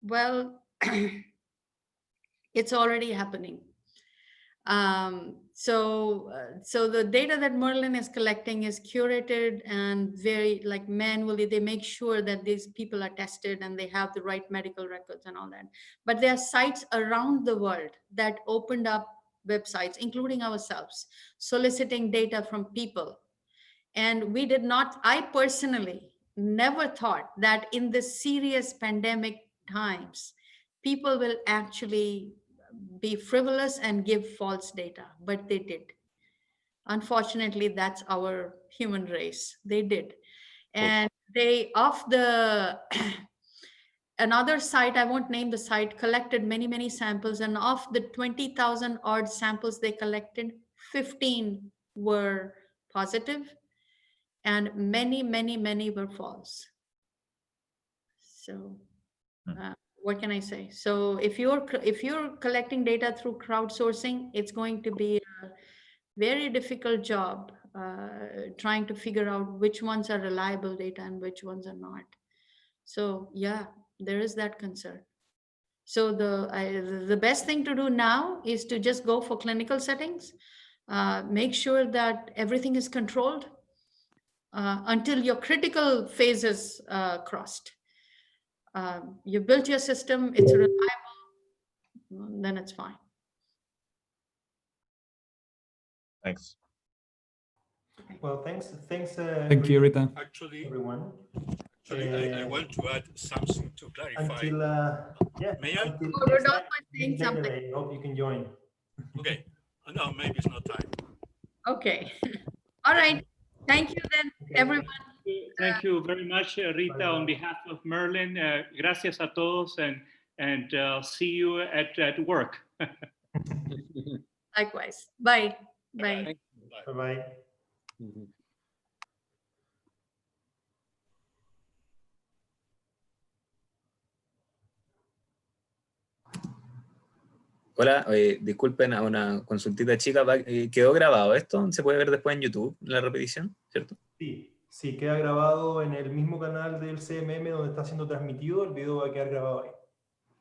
Speaker 2: Well, it's already happening. So the data that Merlin is collecting is curated and very like manually. They make sure that these people are tested and they have the right medical records and all that. But there are sites around the world that opened up websites, including ourselves, soliciting data from people. And we did not, I personally never thought that in this serious pandemic times, people will actually be frivolous and give false data, but they did. Unfortunately, that's our human race. They did. And they, of the, another site, I won't name the site, collected many, many samples. And of the 20,000 odd samples they collected, 15 were positive and many, many, many were false. So what can I say? So if you're collecting data through crowdsourcing, it's going to be a very difficult job trying to figure out which ones are reliable data and which ones are not. So yeah, there is that concern. So the best thing to do now is to just go for clinical settings, make sure that everything is controlled until your critical phase is crossed. You built your system, it's reliable, then it's fine.
Speaker 6: Thanks.
Speaker 4: Well, thanks.
Speaker 12: Thank you, Rita.
Speaker 13: Actually,
Speaker 4: everyone.
Speaker 13: I want to add something to clarify.
Speaker 4: Until yeah,
Speaker 13: May I?
Speaker 4: until
Speaker 2: Rodolfo
Speaker 4: next time,
Speaker 2: is saying something.
Speaker 4: I hope you can join.
Speaker 13: Okay. No, maybe it's not time.
Speaker 2: Okay. All right. Thank you then, everyone.
Speaker 3: Thank you very much, Rita, on behalf of Merlin. Gracias a todos, and see you at work.
Speaker 2: Likewise. Bye. Bye.
Speaker 4: Bye-bye.
Speaker 14: Hola, disculpen, a una consultita chica. ¿Quedó grabado esto? ¿Se puede ver después en YouTube la repetición? ¿Cierto?
Speaker 4: Sí, queda grabado en el mismo canal del CMM donde está siendo transmitido. El video va a quedar grabado ahí.